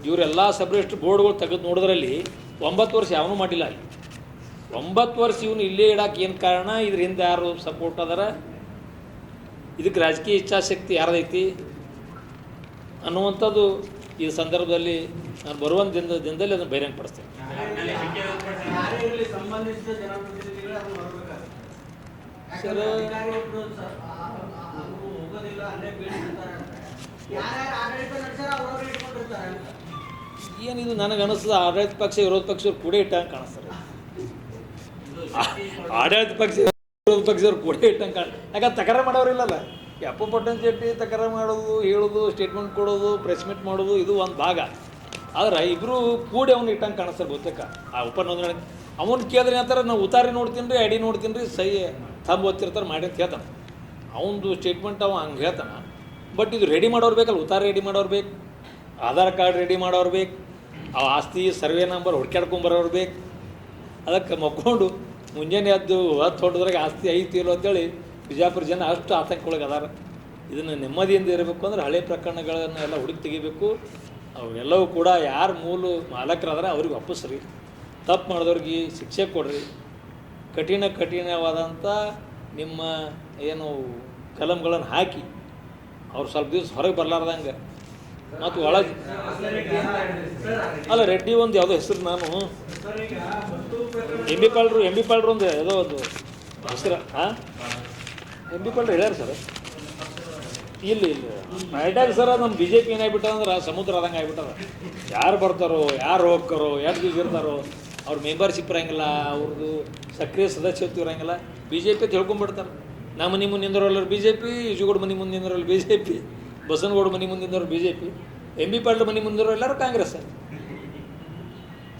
ಇವರೆಲ್ಲ ಸಬ್ರೆಸ್ಟ್ ಬೋರ್ಡ್ಗಳು ತೆಗೆದು ನೋಡಿದ್ರಲ್ಲಿ 9 ವರ್ಷ ಯಾವನೂ ಮಾಡಿಲ್ಲ. ಅಲ್ಲಿ 9 ವರ್ಷ ಇವನು ಇಲ್ಲೇ ಇಡಕ್ಕೆ ಏನು ಕಾರಣ, ಇದರಿಂದ ಯಾರು ಸಪೋರ್ಟ್ ಅದಾರ, ಇದಕ್ಕೆ ರಾಜಕೀಯ ಇಚ್ಛಾಶಕ್ತಿ ಯಾರ್ದೈತಿ ಅನ್ನುವಂಥದ್ದು ಈ ಸಂದರ್ಭದಲ್ಲಿ ನಾನು ಬರುವ ದಿನದಲ್ಲಿ ಅದನ್ನು ಬಹಿರಂಗಪಡಿಸ್ತೇನೆ. ಸರ್, ಏನಿದು ನನಗೆ ಅನಿಸ್ತದೆ, ಆಡಳಿತ ಪಕ್ಷ ವಿರೋಧ ಪಕ್ಷವ್ರು ಕೂಡ ಇಟ್ಟಂಗೆ ಕಾಣಿಸ್ತಾರೆ. ಆಡಳಿತ ಪಕ್ಷ ವಿರೋಧ ಪಕ್ಷದವ್ರು ಕೂಡ ಇಟ್ಟಂಗೆ ಯಾಕಂದ್ರೆ ತಕರಾರು ಮಾಡೋರಿಲ್ಲಲ್ಲ. ಅಪ್ಪು ಪಟ್ಟಣಚೆಟ್ಟಿ ತಕರಾರು ಮಾಡೋದು, ಹೇಳೋದು, ಸ್ಟೇಟ್ಮೆಂಟ್ ಕೊಡೋದು, ಪ್ರೆಸ್ ಮೀಟ್ ಮಾಡೋದು, ಇದು ಒಂದು ಭಾಗ. ಆದ್ರೆ ಇಬ್ಬರು ಕೂಡಿ ಅವ್ನು ಇಟ್ಟಂಗೆ ಕಾಣಿಸ್ತಾರೆ ಬಹುತೇಕ. ಆ ಉಪನೋಂದಣಿ ಅವನು ಕೇಳಿದ್ರೆ ಅಂತಾರೆ, ನಾವು ಉತಾರಿ ನೋಡ್ತೀನಿ ರೀ, ಐಡಿ ನೋಡ್ತೀನಿ ರೀ, ಸಹಿ ತಂಬ ಓದ್ತಿರ್ತಾರೆ ಮಾಡಿ ಅಂತ ಹೇಳ್ತಾನೆ. ಅವನದು ಸ್ಟೇಟ್ಮೆಂಟ್ ಅವ ಹಂಗೆ ಹೇಳ್ತಾನೆ. ಬಟ್ ಇದು ರೆಡಿ ಮಾಡೋರು ಬೇಕಲ್ಲ, ಉತ್ತಾರ ರೆಡಿ ಮಾಡೋರು ಬೇಕು, ಆಧಾರ್ ಕಾರ್ಡ್ ರೆಡಿ ಮಾಡೋರು ಬೇಕು, ಆ ಆಸ್ತಿ ಸರ್ವೆ ನಂಬರ್ ಹುಡ್ಕ್ಯಾಡ್ಕೊಂಬರೋರು ಬೇಕು. ಅದಕ್ಕೆ ಮಕ್ಕೊಂಡು ಮುಂಜಾನೆ ಎದ್ದು ಹೊಡೆದ್ರಾಗ ಆಸ್ತಿ ಐತಿ ಇಲ್ಲೋ ಅಂತೇಳಿ ಬಿಜಾಪುರ ಜನ ಅಷ್ಟು ಆತಂಕದೊಳಗೆ ಅದಾರ. ಇದನ್ನು ನೆಮ್ಮದಿಯಿಂದ ಇರಬೇಕು ಅಂದ್ರೆ ಹಳೆ ಪ್ರಕರಣಗಳನ್ನೆಲ್ಲ ಹುಡುಕಿ ತೆಗಿಬೇಕು. ಅವೆಲ್ಲವೂ ಕೂಡ ಯಾರು ಮೂಲ ಮಾಲಕರಾದ್ರೆ ಅವ್ರಿಗೆ ವಾಪಸ್ರಿ, ತಪ್ಪು ಮಾಡಿದವ್ರಿಗೆ ಶಿಕ್ಷೆ ಕೊಡ್ರಿ. ಕಠಿಣವಾದಂಥ ನಿಮ್ಮ ಏನು ಕಲಂಗಳನ್ನು ಹಾಕಿ ಅವ್ರು ಸ್ವಲ್ಪ ದಿವಸ ಹೊರಗೆ ಬರಲಾರ್ದಂಗೆ. ಮತ್ತು ಒಳಗೆ ಅಲ್ಲ, ರೆಡ್ಡಿ ಒಂದು ಯಾವುದೋ ಹೆಸರು, ನಾನು ಎಂ ಬಿ ಪಾಳ್ರು ಒಂದು ಯಾವುದೋ ಒಂದು ಹೆಸರು. ಹಾಂ, ಎಂ ಬಿ ಪಾಳ್ರು ಹೇಳ್ಯಾರ ಸರ್. ಇಲ್ಲ ಐಟಾಗ ಸರ್, ನಮ್ಮ BJP ಏನಾಗ್ಬಿಟ್ಟದಂದ್ರೆ ಸಮುದ್ರ ಆದಂಗೆ ಆಗ್ಬಿಟ್ಟದ. ಯಾರು ಬರ್ತಾರೋ, ಯಾರು ಹೋಗ್ತಾರೋ, ಎಷ್ಟು ದಿವಸ ಇರ್ತಾರೋ, ಅವ್ರ ಮೆಂಬರ್ಶಿಪ್ ಇರೋಂಗಿಲ್ಲ, ಅವ್ರದ್ದು ಸಕ್ರಿಯ ಸದಸ್ಯತ್ವ ಇರೋಂಗಿಲ್ಲ. BJP ಅಂತ ಹೇಳ್ಕೊಂಡ್ಬಿಡ್ತಾರೆ. ನಮ್ಮ ಮನೆ ಮುಂದೆ ನಿಂದರೋಲ್ಲರು BJP, ಈಜುಗೋಡು ಮನೆ ಮುಂದೆ ನಿಂದರೋಲ್ಲ BJP, ಬಸನಗೌಡ ಮನೆ ಮುಂದೆ ನಿಂದವರು BJP, ಎಂ ಬಿ ಪಾಳ್ರ ಮನೆ ಮುಂದಿರೋ ಎಲ್ಲರೂ ಕಾಂಗ್ರೆಸ್,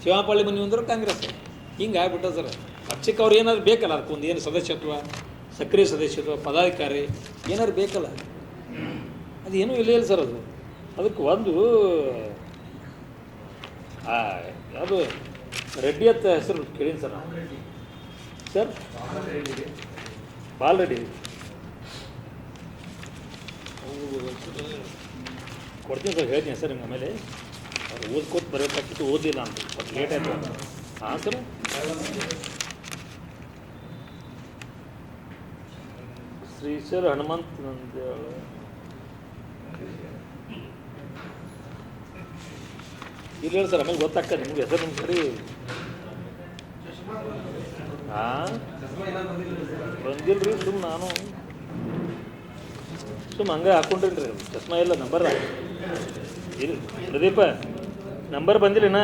ಶಿವಪಳ್ಳಿ ಮನೆ ಮುಂದಿರೋ ಕಾಂಗ್ರೆಸ್. ಹಿಂಗೆ ಆಗ್ಬಿಟ್ಟ ಸರ್. ಪಕ್ಷಕ್ಕೆ ಅವ್ರು ಏನಾದ್ರು ಬೇಕಲ್ಲ, ಅದಕ್ಕೊಂದು ಏನು ಸದಸ್ಯತ್ವ, ಸಕ್ರಿಯ ಸದಸ್ಯತ್ವ, ಪದಾಧಿಕಾರಿ ಏನಾದ್ರು ಬೇಕಲ್ಲ. ಅದು ಏನೂ ಇಲ್ಲ ಸರ್ ಅದು ಅದಕ್ಕೆ ಒಂದು ಯಾವುದು ರೆಡ್ಡಿ ಅಂತ ಹೆಸರು ಕೇಳೀನಿ ಸರ್ ನಾನು ಸರ್ ಬಾಲ್ ರೆಡ್ಡಿ ಕೊಡ್ತೀನಿ ಸರ್ ಹೇಳ್ತೀನಿ ಸರ್ ನಿಮ್ಗೆ ಆಮೇಲೆ ಅವ್ರು ಓದ್ಕೋತ ಬರಬೇಕಾಗ್ತಿತ್ತು ಓದಿಲ್ಲ ಅಂತ ಸ್ವಲ್ಪ ಲೇಟ್ ಆಯಿತು ಹಾಂ ಸರ್ ಶ್ರೀಶರ್ ಹನುಮಂತ್ ನಂದ್ಯಾಳ ಇಲ್ಲ ಹೇಳಿ ಸರ್ ಆಮೇಲೆ ಗೊತ್ತಾಗ್ತದೆ ನಿಮ್ಗೆ ಹೆಸರು ನಿಮ್ಮ ಸರಿ ಹಾಂ ಬಂದಿಲ್ಲ ರೀ ನಾನು ಹಂಗೆ ಹಾಕ್ಕೊಂಡ್ರಿ ರೀ ಚಸ್ಮಾ ಇಲ್ಲ ನಂಬರ್ ಇಲ್ಲ ಪ್ರದೀಪ ನಂಬರ್ ಬಂದಿಲ್ಲನ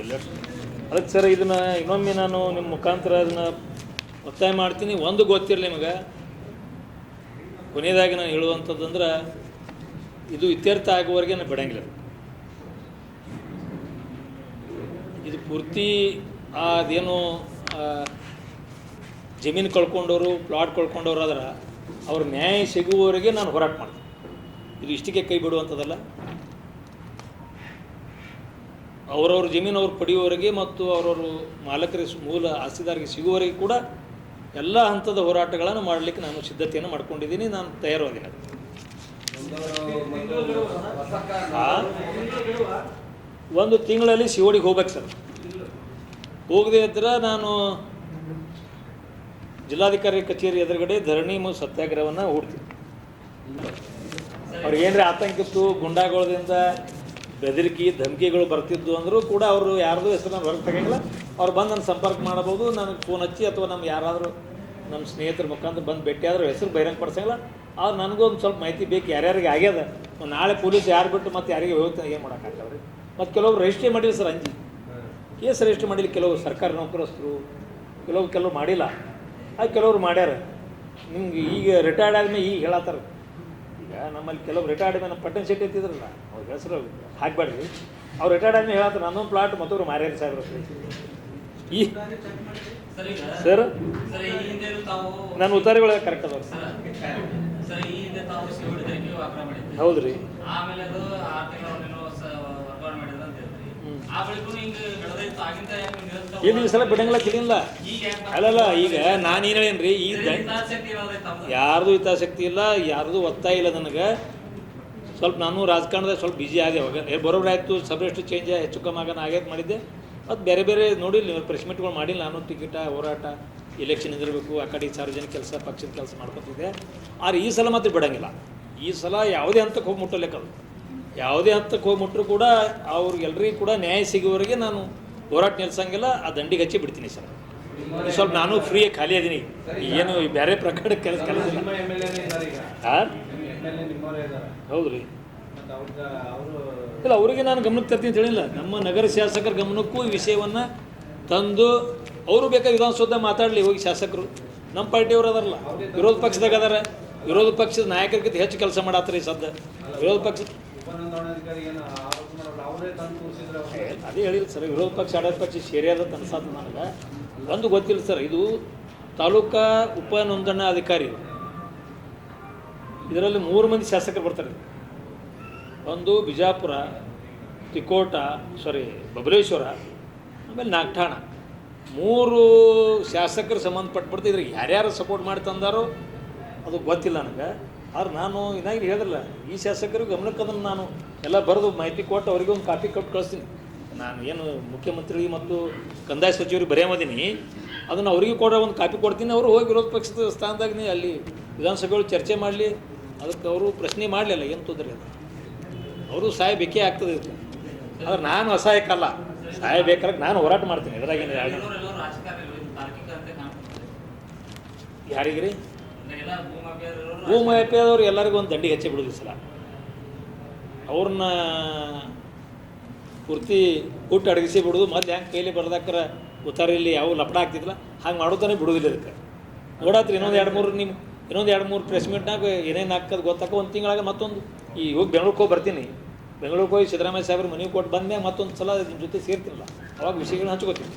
ಇಲ್ಲ ಅದಕ್ಕೆ ಸರ್ ಇದನ್ನು ಇನ್ನೊಮ್ಮೆ ನಾನು ನಿಮ್ಮ ಮುಖಾಂತರ ಅದನ್ನು ಒತ್ತಾಯ ಮಾಡ್ತೀನಿ. ಒಂದು ಗೊತ್ತಿರಲಿ ನಿಮಗೆ ಕೊನೆಯದಾಗಿ ನಾನು ಹೇಳುವಂಥದ್ದಂದ್ರೆ ಇದು ಇತ್ಯರ್ಥ ಆಗುವವರೆಗೆ ನಾನು ಬಿಡಂಗಿಲ್ಲ. ಇದು ಪೂರ್ತಿ ಅದೇನು ಜಮೀನು ಕಳ್ಕೊಂಡವರು ಪ್ಲಾಟ್ ಕಳ್ಕೊಂಡವ್ರು ಆದ್ರೆ ಅವ್ರ ನ್ಯಾಯ ಸಿಗುವವರೆಗೆ ನಾನು ಹೋರಾಟ ಮಾಡ್ತೀನಿ. ಇದು ಇಷ್ಟಕ್ಕೆ ಕೈ ಬಿಡುವಂಥದ್ದಲ್ಲ. ಅವರವ್ರ ಜಮೀನು ಅವ್ರು ಪಡೆಯುವವರೆಗೆ ಮತ್ತು ಅವರವರು ಮಾಲಕರಿಗೆ ಮೂಲ ಆಸ್ತಿದಾರಿಗೆ ಸಿಗುವವರೆಗೆ ಕೂಡ ಎಲ್ಲ ಹಂತದ ಹೋರಾಟಗಳನ್ನು ಮಾಡಲಿಕ್ಕೆ ನಾನು ಸಿದ್ಧತೆಯನ್ನು ಮಾಡ್ಕೊಂಡಿದ್ದೀನಿ. ನಾನು ತಯಾರಾದೀನಿ. ಒಂದು ತಿಂಗಳಲ್ಲಿ ಸಿಒಡಿಗೆ ಹೋಗ್ಬೇಕು ಸರ್. ಹೋಗದೆ ಇದ್ರೆ ನಾನು ಜಿಲ್ಲಾಧಿಕಾರಿ ಕಚೇರಿ ಎದುರುಗಡೆ ಧರಣಿ ಮತ್ತು ಸತ್ಯಾಗ್ರಹವನ್ನು ಹೂಡ್ತೀನಿ. ಅವ್ರಿಗೇನ್ರಿ ಆತಂಕಿತ್ತು, ಗುಂಡಾಗೋಳದಿಂದ ಬೆದರಿಕೆ ಧಮಕಿಗಳು ಬರ್ತಿದ್ದು ಅಂದರೂ ಕೂಡ ಅವರು ಯಾರ್ದು ಹೆಸರನ್ನು ಹೊರಗೆ ತೆಗೆಯಂಗಿಲ್ಲ. ಅವ್ರು ಬಂದು ನನ್ನ ಸಂಪರ್ಕ ಮಾಡಬಹುದು, ನನಗೆ ಫೋನ್ ಹಚ್ಚಿ ಅಥವಾ ನಮ್ಮ ಯಾರಾದರೂ ನಮ್ಮ ಸ್ನೇಹಿತರ ಮುಖಾಂತರ ಬಂದು ಭೇಟಿ ಆದರೂ ಹೆಸರು ಬಹಿರಂಗ ಪಡಿಸಂಗಿಲ್ಲ. ಆದ್ರೆ ನನಗೂ ಒಂದು ಸ್ವಲ್ಪ ಮಾಹಿತಿ ಬೇಕು, ಯಾರ್ಯಾರಿಗೆ ಆಗ್ಯದ. ನಾಳೆ ಪೊಲೀಸ್ ಯಾರು ಬಿಟ್ಟು ಮತ್ತು ಯಾರಿಗೆ ಹೋಗ್ತಾನೆ ಏನು ಮಾಡೋಕ್ಕಾಗಲ್ಲ. ಮತ್ತು ಕೆಲವರು ರಿಜಿಸ್ಟ್ರೇ ಮಾಡಿಲ್ಲ ಸರ್, ಅಂಜಿ ಕೇಸ್ ರಿಜಿಸ್ಟ್ರ್ ಮಾಡಿಲ್ಲ. ಕೆಲವು ಸರ್ಕಾರಿ ನೌಕರಸ್ಥರು ಕೆಲವು ಮಾಡಿಲ್ಲ, ಅದು ಕೆಲವರು ಮಾಡ್ಯಾರ. ನಿಮ್ಗೆ ಈಗ ರಿಟೈರ್ಡ್ ಆದ್ಮೇಲೆ ಈಗ ಹೇಳತ್ತಾರೆ. ಈಗ ನಮ್ಮಲ್ಲಿ ಕೆಲವು ರಿಟೈರ್ಡ್ ಆದ್ಮೇಲೆ ಪಟ್ಟಣ ಶೆಟ್ಟಿ ಇರ್ತಿದ್ರಲ್ಲ, ಅವ್ರ ಹೆಸರು ಹಾಕ್ಬೇಡ್ರಿ. ಅವ್ರು ರಿಟೈರ್ಡ್ ಆದ್ಮೇಲೆ ಹೇಳತ್ತಾರೆ ನನ್ನೊಂದು ಪ್ಲಾಟ್ ಮತ್ತೊಬ್ರು ಮಾರ್ಯಾರ ಸಾಹೇಬ್ರ ಈ ಸರ್ ನನ್ನ ಉತ್ತಾರಿಗಳು ಕರೆಕ್ಟ್ ಅದಾವ. ಹೌದು ರೀ. ಏನು ಈ ಸಲ ಬಿಡಂಗಿಲ್ಲ ತಿಳಿಲ್ಲ. ಅಲ್ಲಲ್ಲ, ಈಗ ನಾನೇನು ಹೇಳೇನ್ರಿ, ಈ ಯಾರ್ದು ಹಿತಾಸಕ್ತಿ ಇಲ್ಲ, ಯಾರ್ದು ಒತ್ತಾಯ ಇಲ್ಲ ನನಗೆ. ಸ್ವಲ್ಪ ನಾನು ರಾಜಕಾರಣದಾಗ ಸ್ವಲ್ಪ ಬಿಜಿ ಆದೆ. ಅವಾಗ ಬರೋಬ್ರು ಆಯಿತು, ಸಬ್ರೆಸ್ಟ್ ಚೇಂಜ್ ಹೆಚ್ಚು ಕಮ್ಮಿ ಆಗೋಣ ಆಗೈತೆ ಮಾಡಿದ್ದೆ. ಮತ್ತು ಬೇರೆ ಬೇರೆ ನೋಡಿಲ್ಲ, ನೀವು ಪ್ರೆಸ್ ಮೀಟ್ಗಳು ಮಾಡಿಲ್ಲ. ನಾನು ಟಿಕೆಟ ಹೋರಾಟ ಎಲೆಕ್ಷನ್ ಇದಿರಬೇಕು, ಆ ಕಡೆ ಸಾರ್ವಜನಿಕ ಕೆಲಸ ಪಕ್ಷದ ಕೆಲಸ ಮಾಡ್ಕೊತಿದ್ದೆ. ಆದರೆ ಈ ಸಲ ಮಾತ್ರ ಬಿಡಂಗಿಲ್ಲ. ಈ ಸಲ ಯಾವುದೇ ಹಂತಕ್ಕೆ ಹೋಗಿ ಮುಟ್ಟಲೇಕದು. ಯಾವುದೇ ಹಂತಕ್ಕೆ ಹೋಗಿ ಮುಟ್ಟರು ಕೂಡ ಅವ್ರಿಗೆಲ್ಲರಿಗೂ ಕೂಡ ನ್ಯಾಯ ಸಿಗುವವರೆಗೆ ನಾನು ಹೋರಾಟ ನಿಲ್ಸಂಗಿಲ್ಲ. ಆ ದಂಡಿಗೆ ಹಚ್ಚಿ ಬಿಡ್ತೀನಿ ಸರ್. ಸ್ವಲ್ಪ ನಾನು ಫ್ರೀಯಾಗಿ ಖಾಲಿ ಅದೀನಿ, ಏನು ಬೇರೆ ಪ್ರಕರಣ ಕೆಲಸ ಹಾಂ ಹೌದು ರೀ. ಇಲ್ಲ, ಅವರಿಗೆ ನಾನು ಗಮನಕ್ಕೆ ತರ್ತೀನಿ ಅಂತ ಹೇಳಿಲ್ಲ. ನಮ್ಮ ನಗರ ಶಾಸಕರ ಗಮನಕ್ಕೂ ಈ ವಿಷಯವನ್ನು ತಂದು ಅವರು ಬೇಕಾದ್ರೆ ವಿಧಾನಸೌಧ ಮಾತಾಡಲಿ ಹೋಗಿ ಶಾಸಕರು. ನಮ್ಮ ಪಾರ್ಟಿಯವರು ಅದಾರಲ್ಲ, ವಿರೋಧ ಪಕ್ಷದಾಗ ಅದಾರ. ವಿರೋಧ ಪಕ್ಷದ ನಾಯಕರಿಗಿಂತ ಹೆಚ್ಚು ಕೆಲಸ ಮಾಡತ್ತಾರೆ ಈ ಸದ್ಯ ವಿರೋಧ ಪಕ್ಷ. ಅದೇ ಹೇಳಿಲ್ಲ ಸರ್, ವಿರೋಧ ಪಕ್ಷ ಆಡಳಿತ ಪಕ್ಷ ಸೇರಿಯಾದ ಅನ್ಸಾದ ನನಗೆ. ಒಂದು ಗೊತ್ತಿಲ್ಲ ಸರ್, ಇದು ತಾಲೂಕಾ ಉಪ ನೋಂದಣಾ ಅಧಿಕಾರಿ, ಇದರಲ್ಲಿ 3 ಮಂದಿ ಶಾಸಕರು ಬರ್ತಾರೆ. ಒಂದು ಬಿಜಾಪುರ, ಬಬಲೇಶ್ವರ, ಆಮೇಲೆ ನಾಗಠಾಣ. 3 ಶಾಸಕರು ಸಂಬಂಧಪಟ್ಬಿಡ್ತು. ಇದ್ರಿಗೆ ಯಾರ್ಯಾರು ಸಪೋರ್ಟ್ ಮಾಡಿ ತಂದಾರೋ ಅದು ಗೊತ್ತಿಲ್ಲ ನನಗೆ. ಆದ್ರೆ ನಾನು ಇನ್ನಾಗಿ ಹೇಳಿದ್ರಲ್ಲ, ಈ ಶಾಸಕರು ಗಮನಕ್ಕೆ ಅದನ್ನು ನಾನು ಎಲ್ಲ ಬರೆದು ಮಾಹಿತಿ ಕೊಟ್ಟು ಅವರಿಗೆ ಒಂದು ಕಾಪಿ ಕೊಟ್ಟು ಕಳಿಸ್ತೀನಿ. ನಾನು ಏನು ಮುಖ್ಯಮಂತ್ರಿ ಮತ್ತು ಕಂದಾಯ ಸಚಿವರಿಗೆ ಬರೆಯಮದೀನಿ, ಅದನ್ನು ಅವರಿಗೆ ಕೊಡೋ ಒಂದು ಕಾಪಿ ಕೊಡ್ತೀನಿ. ಅವರು ಹೋಗಿ ವಿರೋಧ ಪಕ್ಷದ ಸ್ಥಾನದಾಗನೇ ಅಲ್ಲಿ ವಿಧಾನಸಭೆಗಳು ಚರ್ಚೆ ಮಾಡಲಿ, ಅದಕ್ಕೆ ಅವರು ಪ್ರಶ್ನೆ ಮಾಡಲಿಲ್ಲ, ಏನು ತೊಂದರೆ ಅದು. ಅವರು ಸಾಯಬೇಕೇ ಆಗ್ತದೆ. ಆದ್ರೆ ನಾನು ಅಸಹಾಯಕಲ್ಲ, ಸಾಯಬೇಕಾದ್ರೆ ನಾನು ಹೋರಾಟ ಮಾಡ್ತೀನಿ. ಇದ್ರಾಗೇನು ಯಾರಿಗ್ರಿ ಭೂಮಾಫಿಯಾದವ್ರು ಎಲ್ಲರಿಗೂ ಒಂದು ದಂಡಿಗೆ ಹಚ್ಚಿ ಬಿಡೋದು ಸಲ. ಅವ್ರನ್ನ ಪೂರ್ತಿ ಊಟ ಅಡಗಿಸಿ ಬಿಡೋದು. ಮೊದಲು ಹೆಂಗೆ ಕೈಲಿ ಬರ್ದಾಕ್ರ ಉತ್ತಾರಲ್ಲಿ ಯಾವ ಲಪಡ ಆಗ್ತಿದ್ದಿಲ್ಲ ಹಾಗೆ ಮಾಡೋತಾನೆ ಬಿಡೋದಿಲ್ಲ. ಇದಕ್ಕೆ ನೋಡತ್ರಿ ಇನ್ನೊಂದು 2-3 ಪ್ರೆಸ್ ಮೀಟ್ನಾಗ ಏನೇನು ಹಾಕೋದು ಗೊತ್ತಾಕ. ಒಂದು ತಿಂಗಳಾಗ ಮತ್ತೊಂದು ಈ ಹೋಗಿ ಬೆಂಗ್ಳೂರಿಗೆ ಹೋಗಿ ಬರ್ತೀನಿ. ಬೆಂಗಳೂರಿಗೆ ಹೋಗಿ ಸಿದ್ದರಾಮಯ್ಯ ಸಾಹೇಬ್ರ ಮನೆಗೆ ಕೊಟ್ಟು ಬಂದ್ಮ್ಯಾಗ ಮತ್ತೊಂದು ಸಲ ನಿಮ್ಮ ಜೊತೆ ಸೇರ್ತೀನಲ್ಲ, ಅವಾಗ ವಿಷಯಗಳನ್ನ ಹಂಚ್ಕೋತೀನಿ.